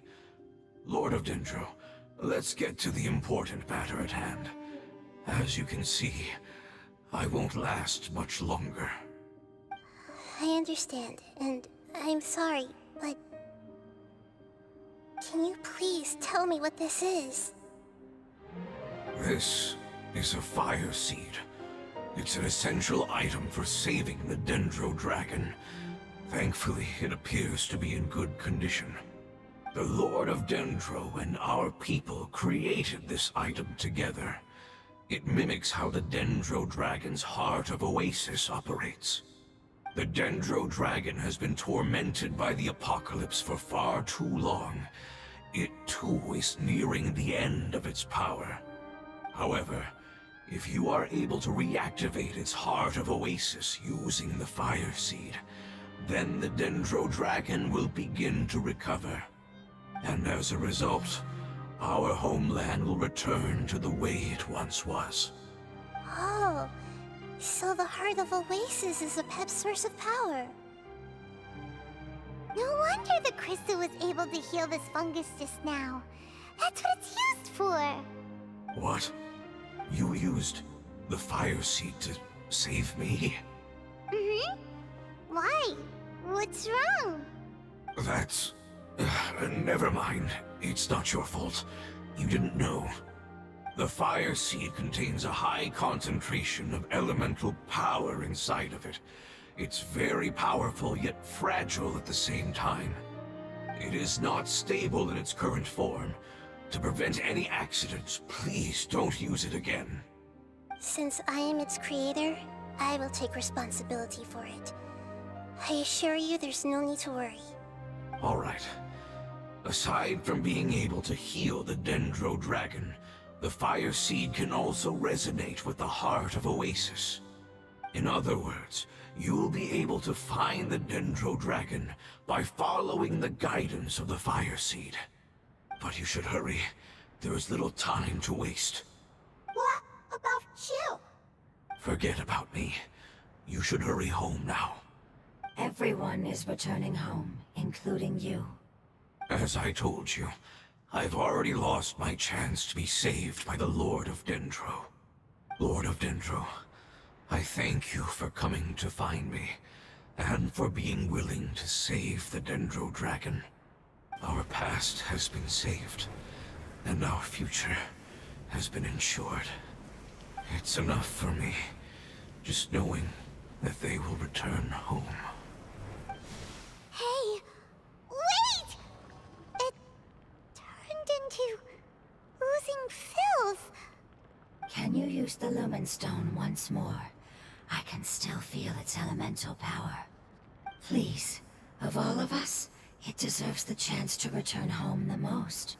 Lord of Dendro, let's get to the important matter at hand. As you can see, I won't last much longer. I understand, and I'm sorry, but... Can you please tell me what this is? This is a fire seed. It's an essential item for saving the Dendro Dragon. Thankfully, it appears to be in good condition. The Lord of Dendro and our people created this item together. It mimics how the Dendro Dragon's Heart of Oasis operates. The Dendro Dragon has been tormented by the apocalypse for far too long. It too is nearing the end of its power. However, if you are able to reactivate its Heart of Oasis using the Fire Seed, then the Dendro Dragon will begin to recover. And as a result, our homeland will return to the way it once was. Oh, so the Heart of Oasis is a pet source of power. No wonder the crystal was able to heal this fungus just now. That's what it's used for. What? You used the Fire Seed to save me? Mm-hmm. Why? What's wrong? That's... never mind. It's not your fault. You didn't know. The Fire Seed contains a high concentration of elemental power inside of it. It's very powerful, yet fragile at the same time. It is not stable in its current form. To prevent any accidents, please don't use it again. Since I am its creator, I will take responsibility for it. I assure you there's no need to worry. All right. Aside from being able to heal the Dendro Dragon, the Fire Seed can also resonate with the Heart of Oasis. In other words, you'll be able to find the Dendro Dragon by following the guidance of the Fire Seed. But you should hurry. There is little time to waste. What about you? Forget about me. You should hurry home now. Everyone is returning home, including you. As I told you, I've already lost my chance to be saved by the Lord of Dendro. Lord of Dendro, I thank you for coming to find me, and for being willing to save the Dendro Dragon. Our past has been saved, and our future has been ensured. It's enough for me, just knowing that they will return home. Hey, wait! It turned into oozing filth. Can you use the Lumen Stone once more? I can still feel its elemental power. Please, of all of us, it deserves the chance to return home the most.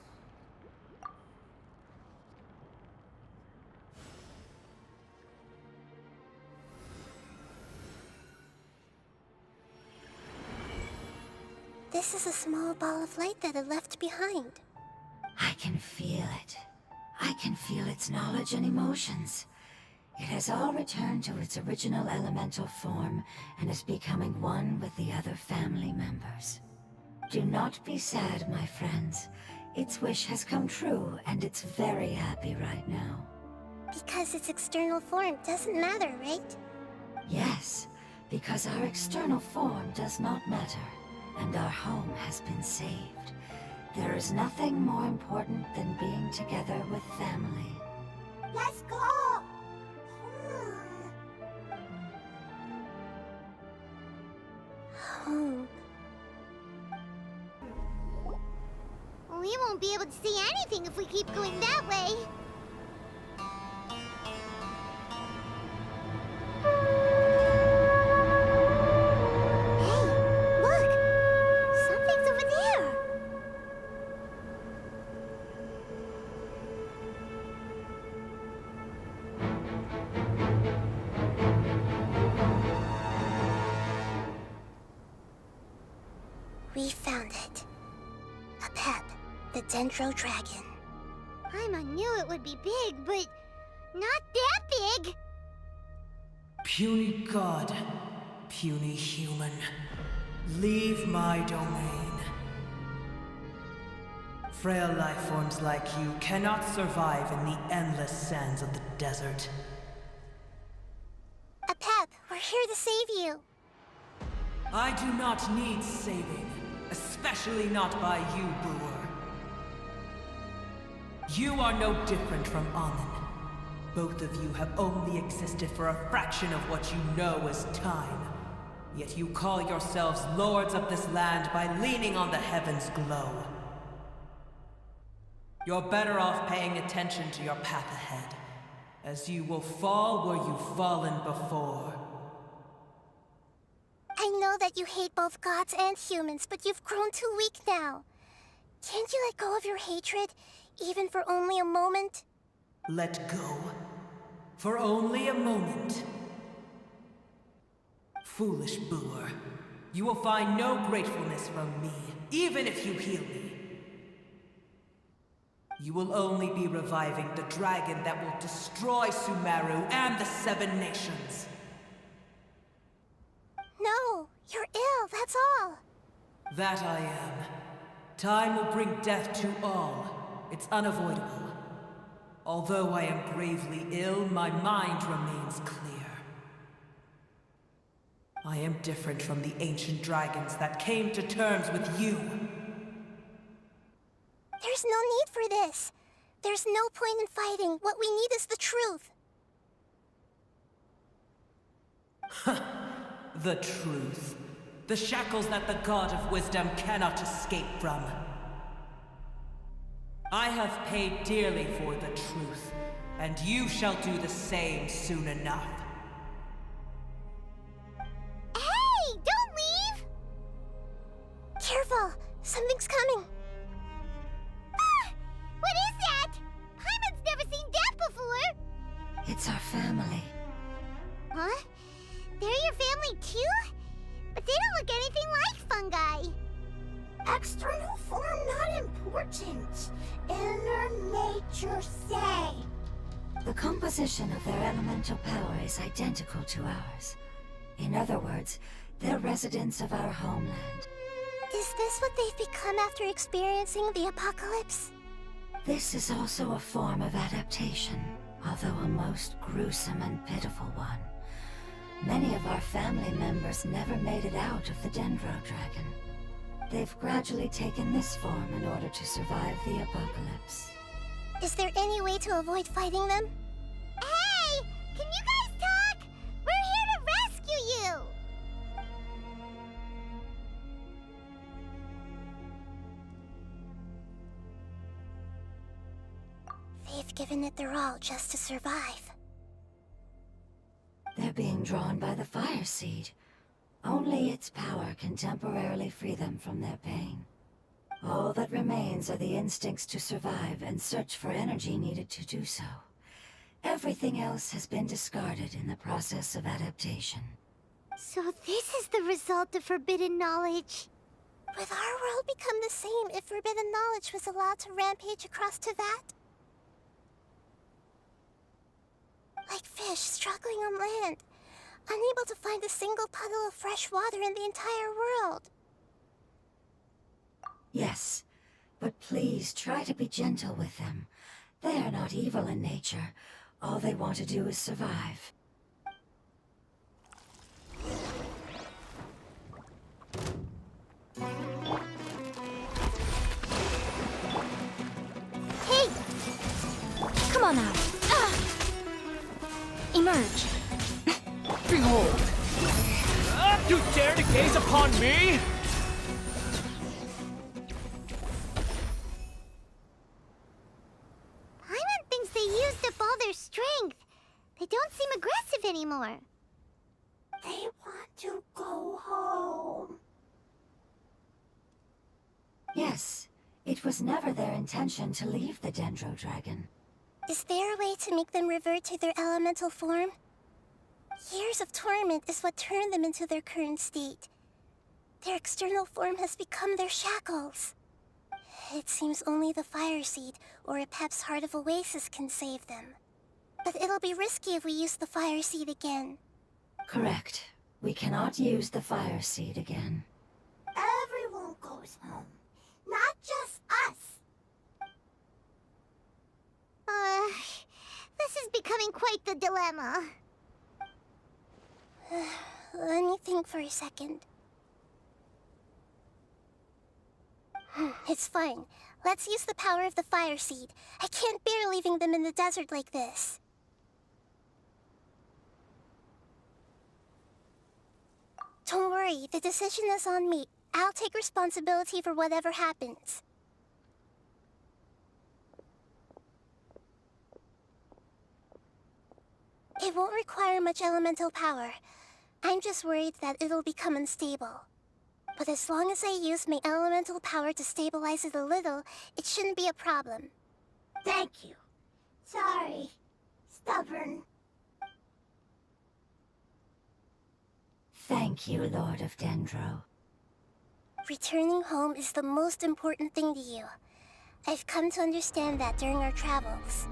This is a small ball of light that it left behind. I can feel it. I can feel its knowledge and emotions. It has all returned to its original elemental form and is becoming one with the other family members. Do not be sad, my friends. Its wish has come true, and it's very happy right now. Because its external form doesn't matter, right? Yes, because our external form does not matter, and our home has been saved. There is nothing more important than being together with family. Let's go! Home. We won't be able to see anything if we keep going that way. Hey, look! Something's over there! We found it. A pep, the Dendro Dragon. Paimon knew it would be big, but not that big! Puny god, puny human, leave my domain. Frail life forms like you cannot survive in the endless sands of the desert. A pep, we're here to save you. I do not need saving, especially not by you, Brewer. You are no different from Amun. Both of you have only existed for a fraction of what you know as time. Yet you call yourselves lords of this land by leaning on the heavens' glow. You're better off paying attention to your path ahead, as you will fall where you've fallen before. I know that you hate both gods and humans, but you've grown too weak now. Can't you let go of your hatred, even for only a moment? Let go. For only a moment. Foolish Brewer. You will find no gratefulness from me, even if you heal me. You will only be reviving the dragon that will destroy Sumeru and the Seven Nations. No, you're ill, that's all. That I am. Time will bring death to all. It's unavoidable. Although I am gravely ill, my mind remains clear. I am different from the ancient dragons that came to terms with you. There's no need for this. There's no point in fighting. What we need is the truth. The truth. The shackles that the God of Wisdom cannot escape from. I have paid dearly for the truth, and you shall do the same soon enough. Hey, don't leave! Careful, something's coming. Ah! What is that? Paimon's never seen that before! It's our family. Huh? They're your family too? But they don't look anything like fungi. External form not important. Inner nature say. The composition of their elemental power is identical to ours. In other words, they're residents of our homeland. Is this what they've become after experiencing the apocalypse? This is also a form of adaptation, although a most gruesome and pitiful one. Many of our family members never made it out of the Dendro Dragon. They've gradually taken this form in order to survive the apocalypse. Is there any way to avoid fighting them? Hey! Can you guys talk? We're here to rescue you! They've given it their all just to survive. They're being drawn by the Fire Seed. Only its power can temporarily free them from their pain. All that remains are the instincts to survive and search for energy needed to do so. Everything else has been discarded in the process of adaptation. So this is the result of forbidden knowledge. Would our world become the same if forbidden knowledge was allowed to rampage across Teyvat? Like fish struggling on land, unable to find a single puddle of fresh water in the entire world. Yes, but please try to be gentle with them. They are not evil in nature. All they want to do is survive. Hey! Come on now. Emerge. Behold! You dare to gaze upon me? Paimon thinks they used up all their strength. They don't seem aggressive anymore. They want to go home. Yes, it was never their intention to leave the Dendro Dragon. Is there a way to make them revert to their elemental form? Years of torment is what turned them into their current state. Their external form has become their shackles. It seems only the Fire Seed or Epep's Heart of Oasis can save them. But it'll be risky if we use the Fire Seed again. Correct. We cannot use the Fire Seed again. Everyone goes home, not just us. This is becoming quite the dilemma. Let me think for a second. It's fine. Let's use the power of the Fire Seed. I can't bear leaving them in the desert like this. Don't worry, the decision is on me. I'll take responsibility for whatever happens. It won't require much elemental power. I'm just worried that it'll become unstable. But as long as I use my elemental power to stabilize it a little, it shouldn't be a problem. Thank you. Sorry. Stubborn. Thank you, Lord of Dendro. Returning home is the most important thing to you. I've come to understand that during our travels.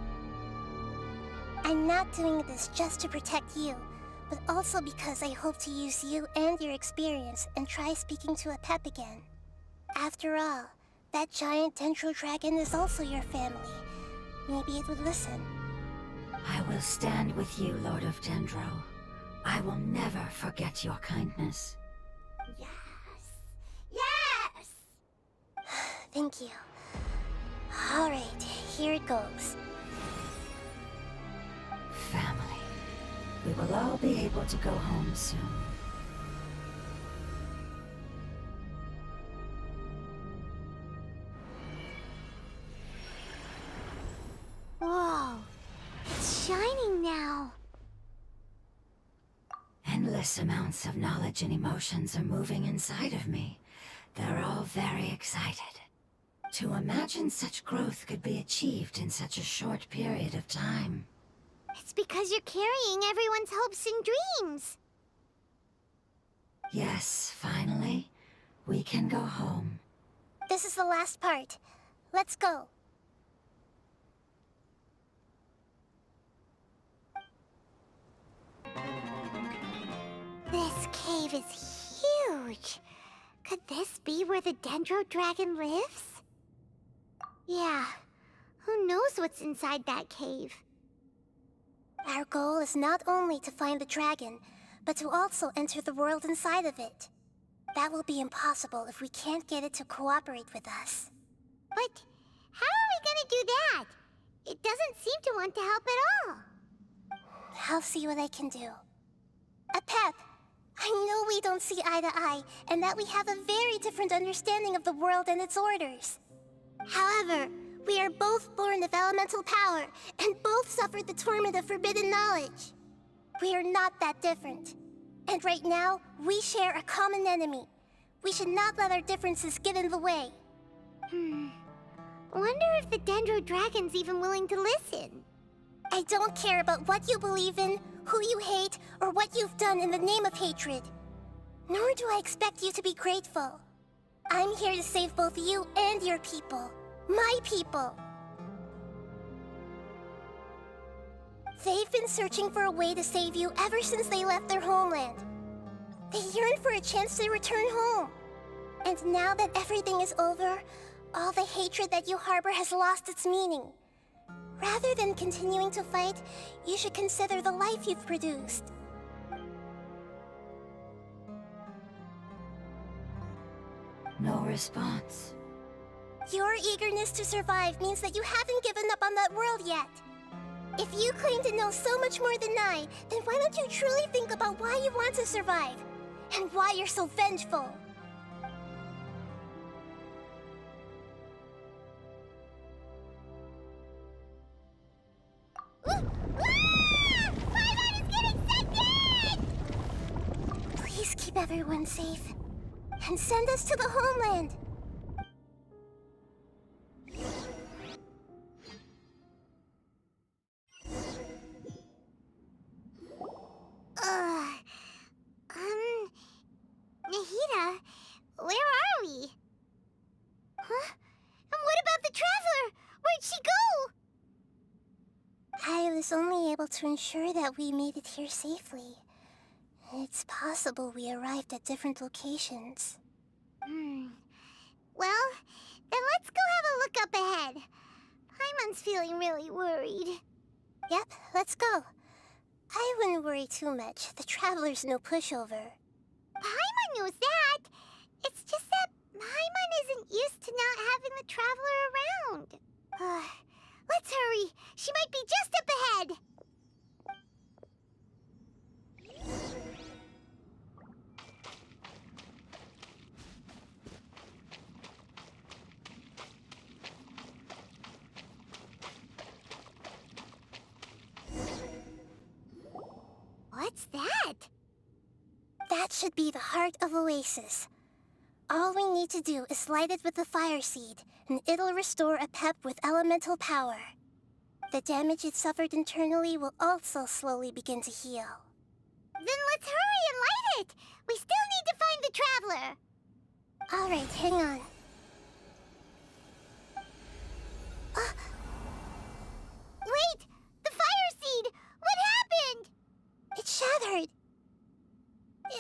I'm not doing this just to protect you, but also because I hope to use you and your experience and try speaking to Epep again. After all, that giant Dendro Dragon is also your family. Maybe it would listen. I will stand with you, Lord of Dendro. I will never forget your kindness. Yes. Yes! Thank you. All right, here it goes. Family. We will all be able to go home soon. Whoa. It's shining now. Endless amounts of knowledge and emotions are moving inside of me. They're all very excited. To imagine such growth could be achieved in such a short period of time. It's because you're carrying everyone's hopes and dreams. Yes, finally, we can go home. This is the last part. Let's go. This cave is huge. Could this be where the Dendro Dragon lives? Yeah, Who knows what's inside that cave? Our goal is not only to find the dragon, but to also enter the world inside of it. That will be impossible if we can't get it to cooperate with us. But how are we gonna do that? It doesn't seem to want to help at all. I'll see what I can do. Pep, I know we don't see eye to eye, and that we have a very different understanding of the world and its orders. However, we are both born of elemental power, and both suffered the torment of forbidden knowledge. We are not that different. And right now, we share a common enemy. We should not let our differences get in the way. Wonder if the Dendro Dragon's even willing to listen. I don't care about what you believe in, who you hate, or what you've done in the name of hatred. Nor do I expect you to be grateful. I'm here to save both you and your people. My people. They've been searching for a way to save you ever since they left their homeland. They yearn for a chance to return home. And now that everything is over, all the hatred that you harbor has lost its meaning. Rather than continuing to fight, you should consider the life you've produced. No response. Your eagerness to survive means that you haven't given up on that world yet. If you claim to know so much more than I, then why don't you truly think about why you want to survive? And why you're so vengeful? Paimon is getting sent in! Please keep everyone safe. And send us to the homeland. Nahida, where are we? Huh? And what about the Traveler? Where'd she go? I was only able to ensure that we made it here safely. It's possible we arrived at different locations. Well, then let's go have a look up ahead. Paimon's feeling really worried. Yep, let's go. I wouldn't worry too much. The Traveler's no pushover. Paimon knows that. It's just that Paimon isn't used to not having the Traveler around. Let's hurry. She might be just up ahead. What's that? That should be the heart of Oasis. All we need to do is light it with the fire seed, and it'll restore a pep with elemental power. The damage it suffered internally will also slowly begin to heal. Then let's hurry and light it! We still need to find the Traveler! Alright, hang on. Wait! The fire seed! What happened? It shattered!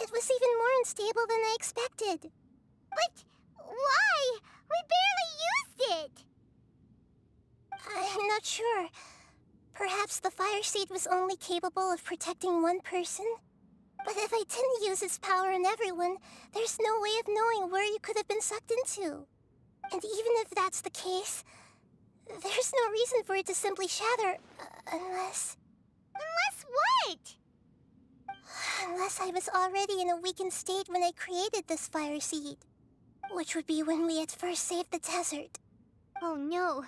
It was even more unstable than I expected. But why? We barely used it! I'm not sure. Perhaps the fire seed was only capable of protecting one person? But if I didn't use its power on everyone, there's no way of knowing where you could have been sucked into. And even if that's the case, there's no reason for it to simply shatter, unless... Unless what? Unless I was already in a weakened state when I created this fire seed. Which would be when we had first saved the desert. Oh no.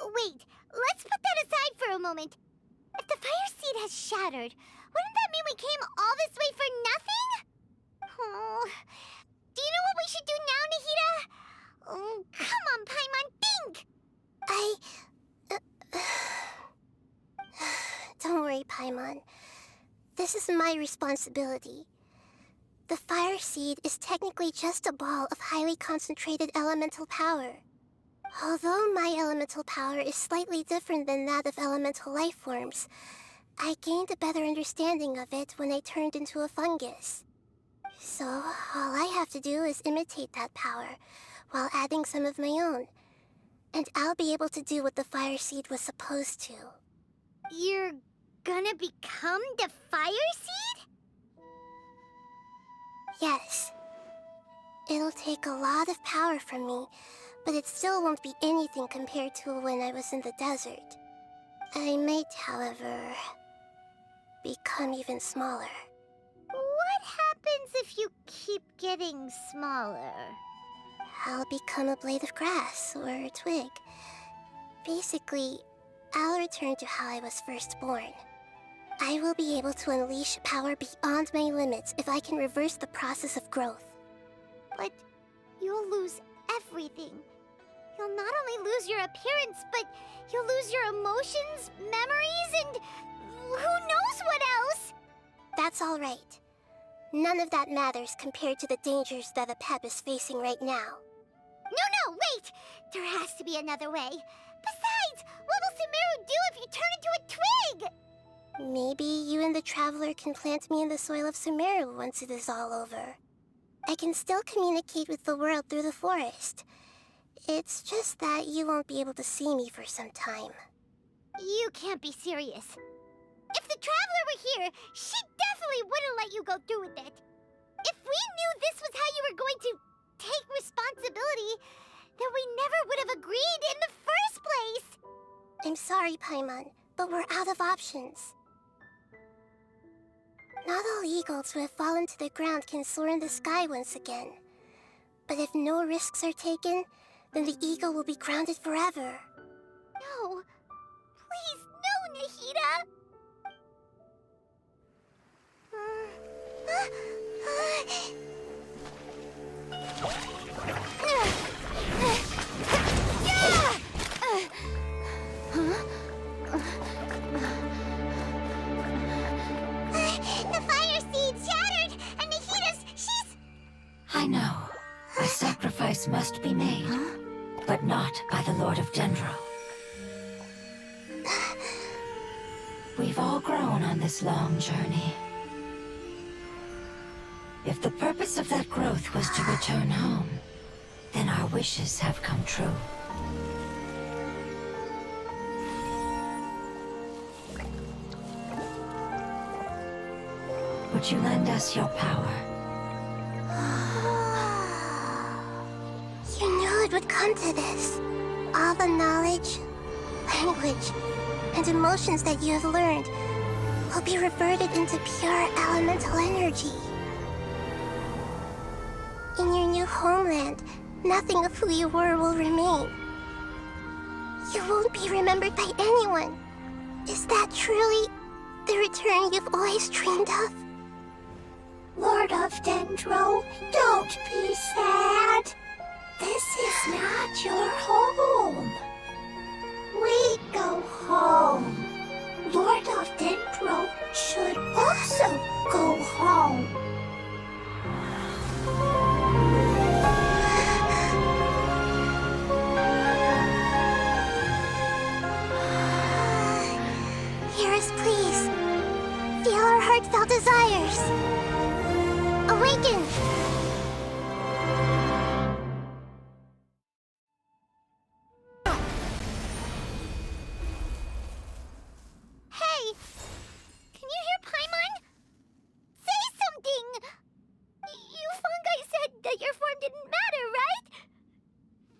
Wait, let's put that aside for a moment. If the fire seed has shattered, wouldn't that mean we came all this way for nothing? Oh, do you know what we should do now, Nahida? Oh, come on, Paimon, think! Don't worry, Paimon. This is my responsibility. The fire seed is technically just a ball of highly concentrated elemental power. Although my elemental power is slightly different than that of elemental life forms, I gained a better understanding of it when I turned into a fungus. So, all I have to do is imitate that power, while adding some of my own. and I'll be able to do what the Fire Seed was supposed to. You're gonna become the Fire Seed? Yes. It'll take a lot of power from me, but it still won't be anything compared to when I was in the desert. I might, however, become even smaller. What happens if you keep getting smaller? I'll become a blade of grass or a twig. Basically, I'll return to how I was first born. I will be able to unleash power beyond my limits if I can reverse the process of growth. But you'll lose everything. You'll not only lose your appearance, but you'll lose your emotions, memories, and who knows what else? That's all right. None of that matters compared to the dangers that the Pep is facing right now. No, wait! There has to be another way. Besides, what will Sumeru do if you turn into a twig? Maybe you and the Traveler can plant me in the soil of Sumeru once it is all over. I can still communicate with the world through the forest. It's just that you won't be able to see me for some time. You can't be serious. If the Traveler were here, she definitely wouldn't let you go through with it. If we knew this was how you were going to take responsibility, then we never would have agreed in the first place! I'm sorry, Paimon, but we're out of options. Not all eagles who have fallen to the ground can soar in the sky once again. But if no risks are taken, then the eagle will be grounded forever. No. Please, no, Nahida! The Fire Seed shattered, and she's... I know. A sacrifice must be made, but not by the Lord of Dendro. We've all grown on this long journey. If the purpose of that growth was to return home, then our wishes have come true. Would you lend us your power? You knew it would come to this. All the knowledge, language, and emotions that you have learned will be reverted into pure elemental energy. In your new homeland, nothing of who you were will remain. You won't be remembered by anyone. Is that truly the return you've always dreamed of? Lord of Dendro, don't be sad. This is not your home. We go home. Lord of Dendro should also go home. Hear us, please. Feel our heartfelt desires. Awaken! Hey! Can you hear Paimon? Say something! You fungi said that your form didn't matter, right?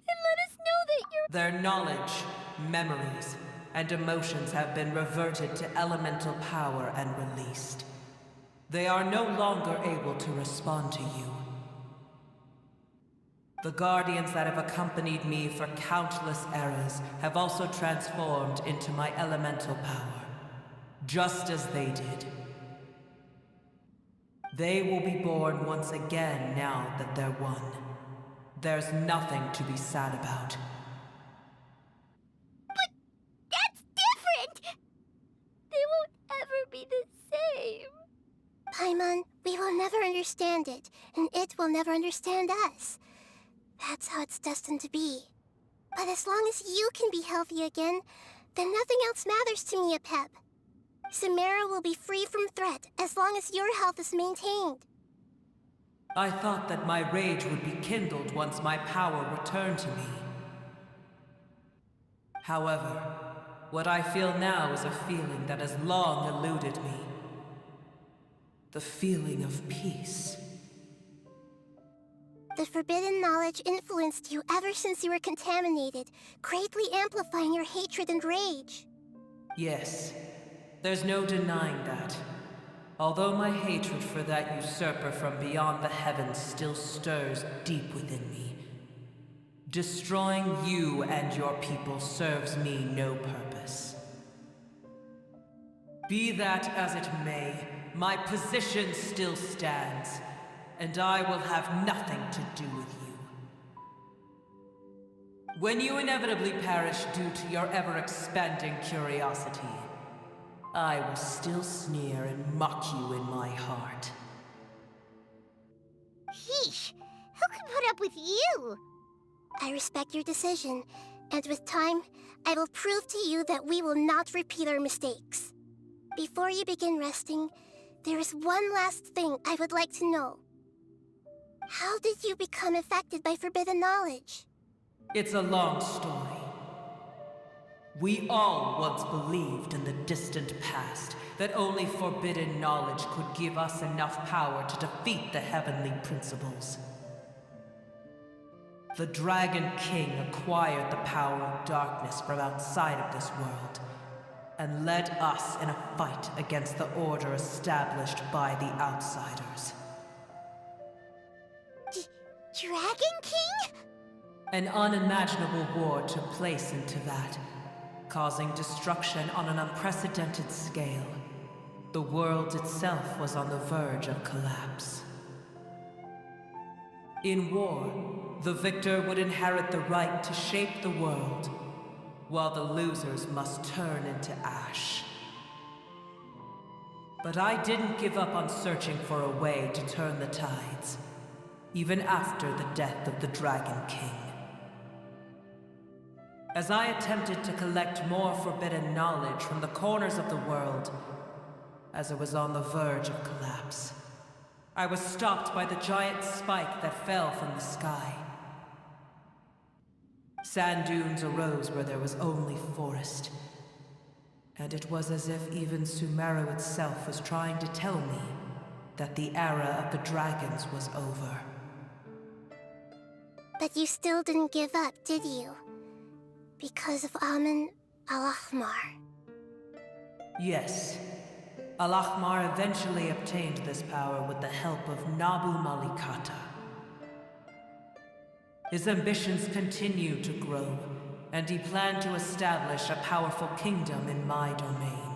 Then let us know that you're... Their knowledge, memories, and emotions have been reverted to elemental power and released. They are no longer able to respond to you. The guardians that have accompanied me for countless eras have also transformed into my elemental power, just as they did. They will be born once again now that they're one. There's nothing to be sad about. But that's different! They won't ever be the same. Paimon, we will never understand it, and it will never understand us. That's how it's destined to be. But as long as you can be healthy again, then nothing else matters to me, Apep. Sumeru will be free from threat as long as your health is maintained. I thought that my rage would be kindled once my power returned to me. However, what I feel now is a feeling that has long eluded me. The feeling of peace. The forbidden knowledge influenced you ever since you were contaminated, greatly amplifying your hatred and rage. Yes, there's no denying that. Although my hatred for that usurper from beyond the heavens still stirs deep within me, destroying you and your people serves me no purpose. Be that as it may, my position still stands, and I will have nothing to do with you. When you inevitably perish due to your ever-expanding curiosity, I will still sneer and mock you in my heart. Yeesh, who can put up with you? I respect your decision, and with time, I will prove to you that we will not repeat our mistakes. Before you begin resting, there is one last thing I would like to know. How did you become affected by forbidden knowledge? It's a long story. We all once believed in the distant past that only forbidden knowledge could give us enough power to defeat the heavenly principles. The Dragon King acquired the power of darkness from outside of this world, and led us in a fight against the order established by the outsiders. Dragon King? An unimaginable war took place into that, causing destruction on an unprecedented scale. The world itself was on the verge of collapse. In war, the victor would inherit the right to shape the world, while the losers must turn into ash. But I didn't give up on searching for a way to turn the tides, even after the death of the Dragon King. As I attempted to collect more forbidden knowledge from the corners of the world, as it was on the verge of collapse, I was stopped by the giant spike that fell from the sky. Sand dunes arose where there was only forest, and it was as if even Sumeru itself was trying to tell me that the era of the dragons was over. But you still didn't give up, did you? Because of Amun al-Ahmar. Yes. Al-Ahmar eventually obtained this power with the help of Nabu Malikata. His ambitions continued to grow, and he planned to establish a powerful kingdom in my domain.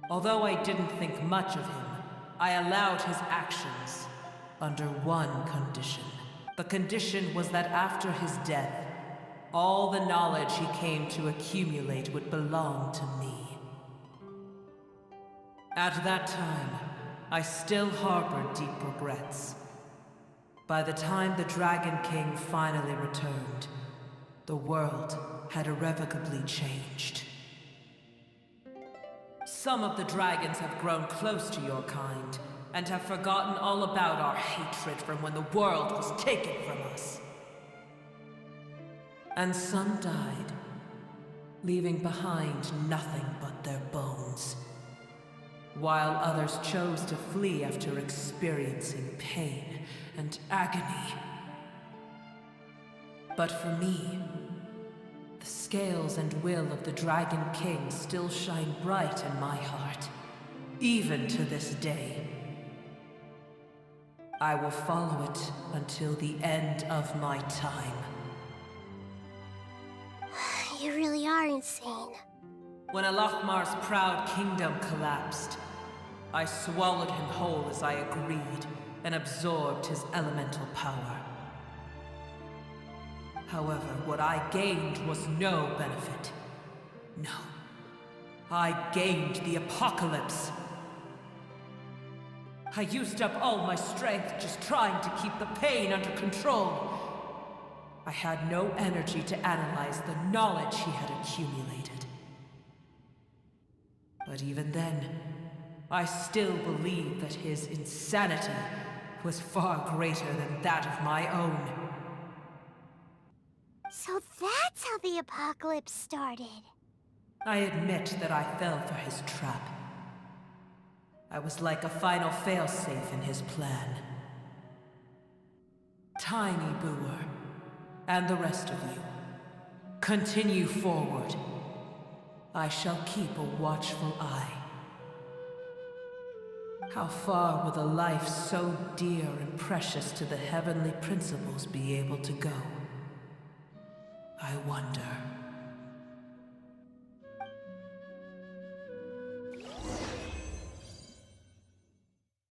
Although I didn't think much of him, I allowed his actions under one condition. The condition was that after his death, all the knowledge he came to accumulate would belong to me. At that time, I still harbored deep regrets. By the time the Dragon King finally returned, the world had irrevocably changed. Some of the dragons have grown close to your kind, and have forgotten all about our hatred from when the world was taken from us. And some died, leaving behind nothing but their bones, while others chose to flee after experiencing pain and agony. But for me, the scales and will of the Dragon King still shine bright in my heart, even to this day. I will follow it until the end of my time. You really are insane. When Al-Ahmar's proud kingdom collapsed, I swallowed him whole as I agreed, and absorbed his elemental power. However, what I gained was no benefit. No. I gained the apocalypse. I used up all my strength just trying to keep the pain under control. I had no energy to analyze the knowledge he had accumulated. But even then, I still believed that his insanity was far greater than that of my own. So So that's how the apocalypse started. I admit that I fell for his trap. I was like a final failsafe in his plan. Tiny Booer, and the rest of you, continue forward. I shall keep a watchful eye. How far will a life so dear and precious to the heavenly principles be able to go? I wonder.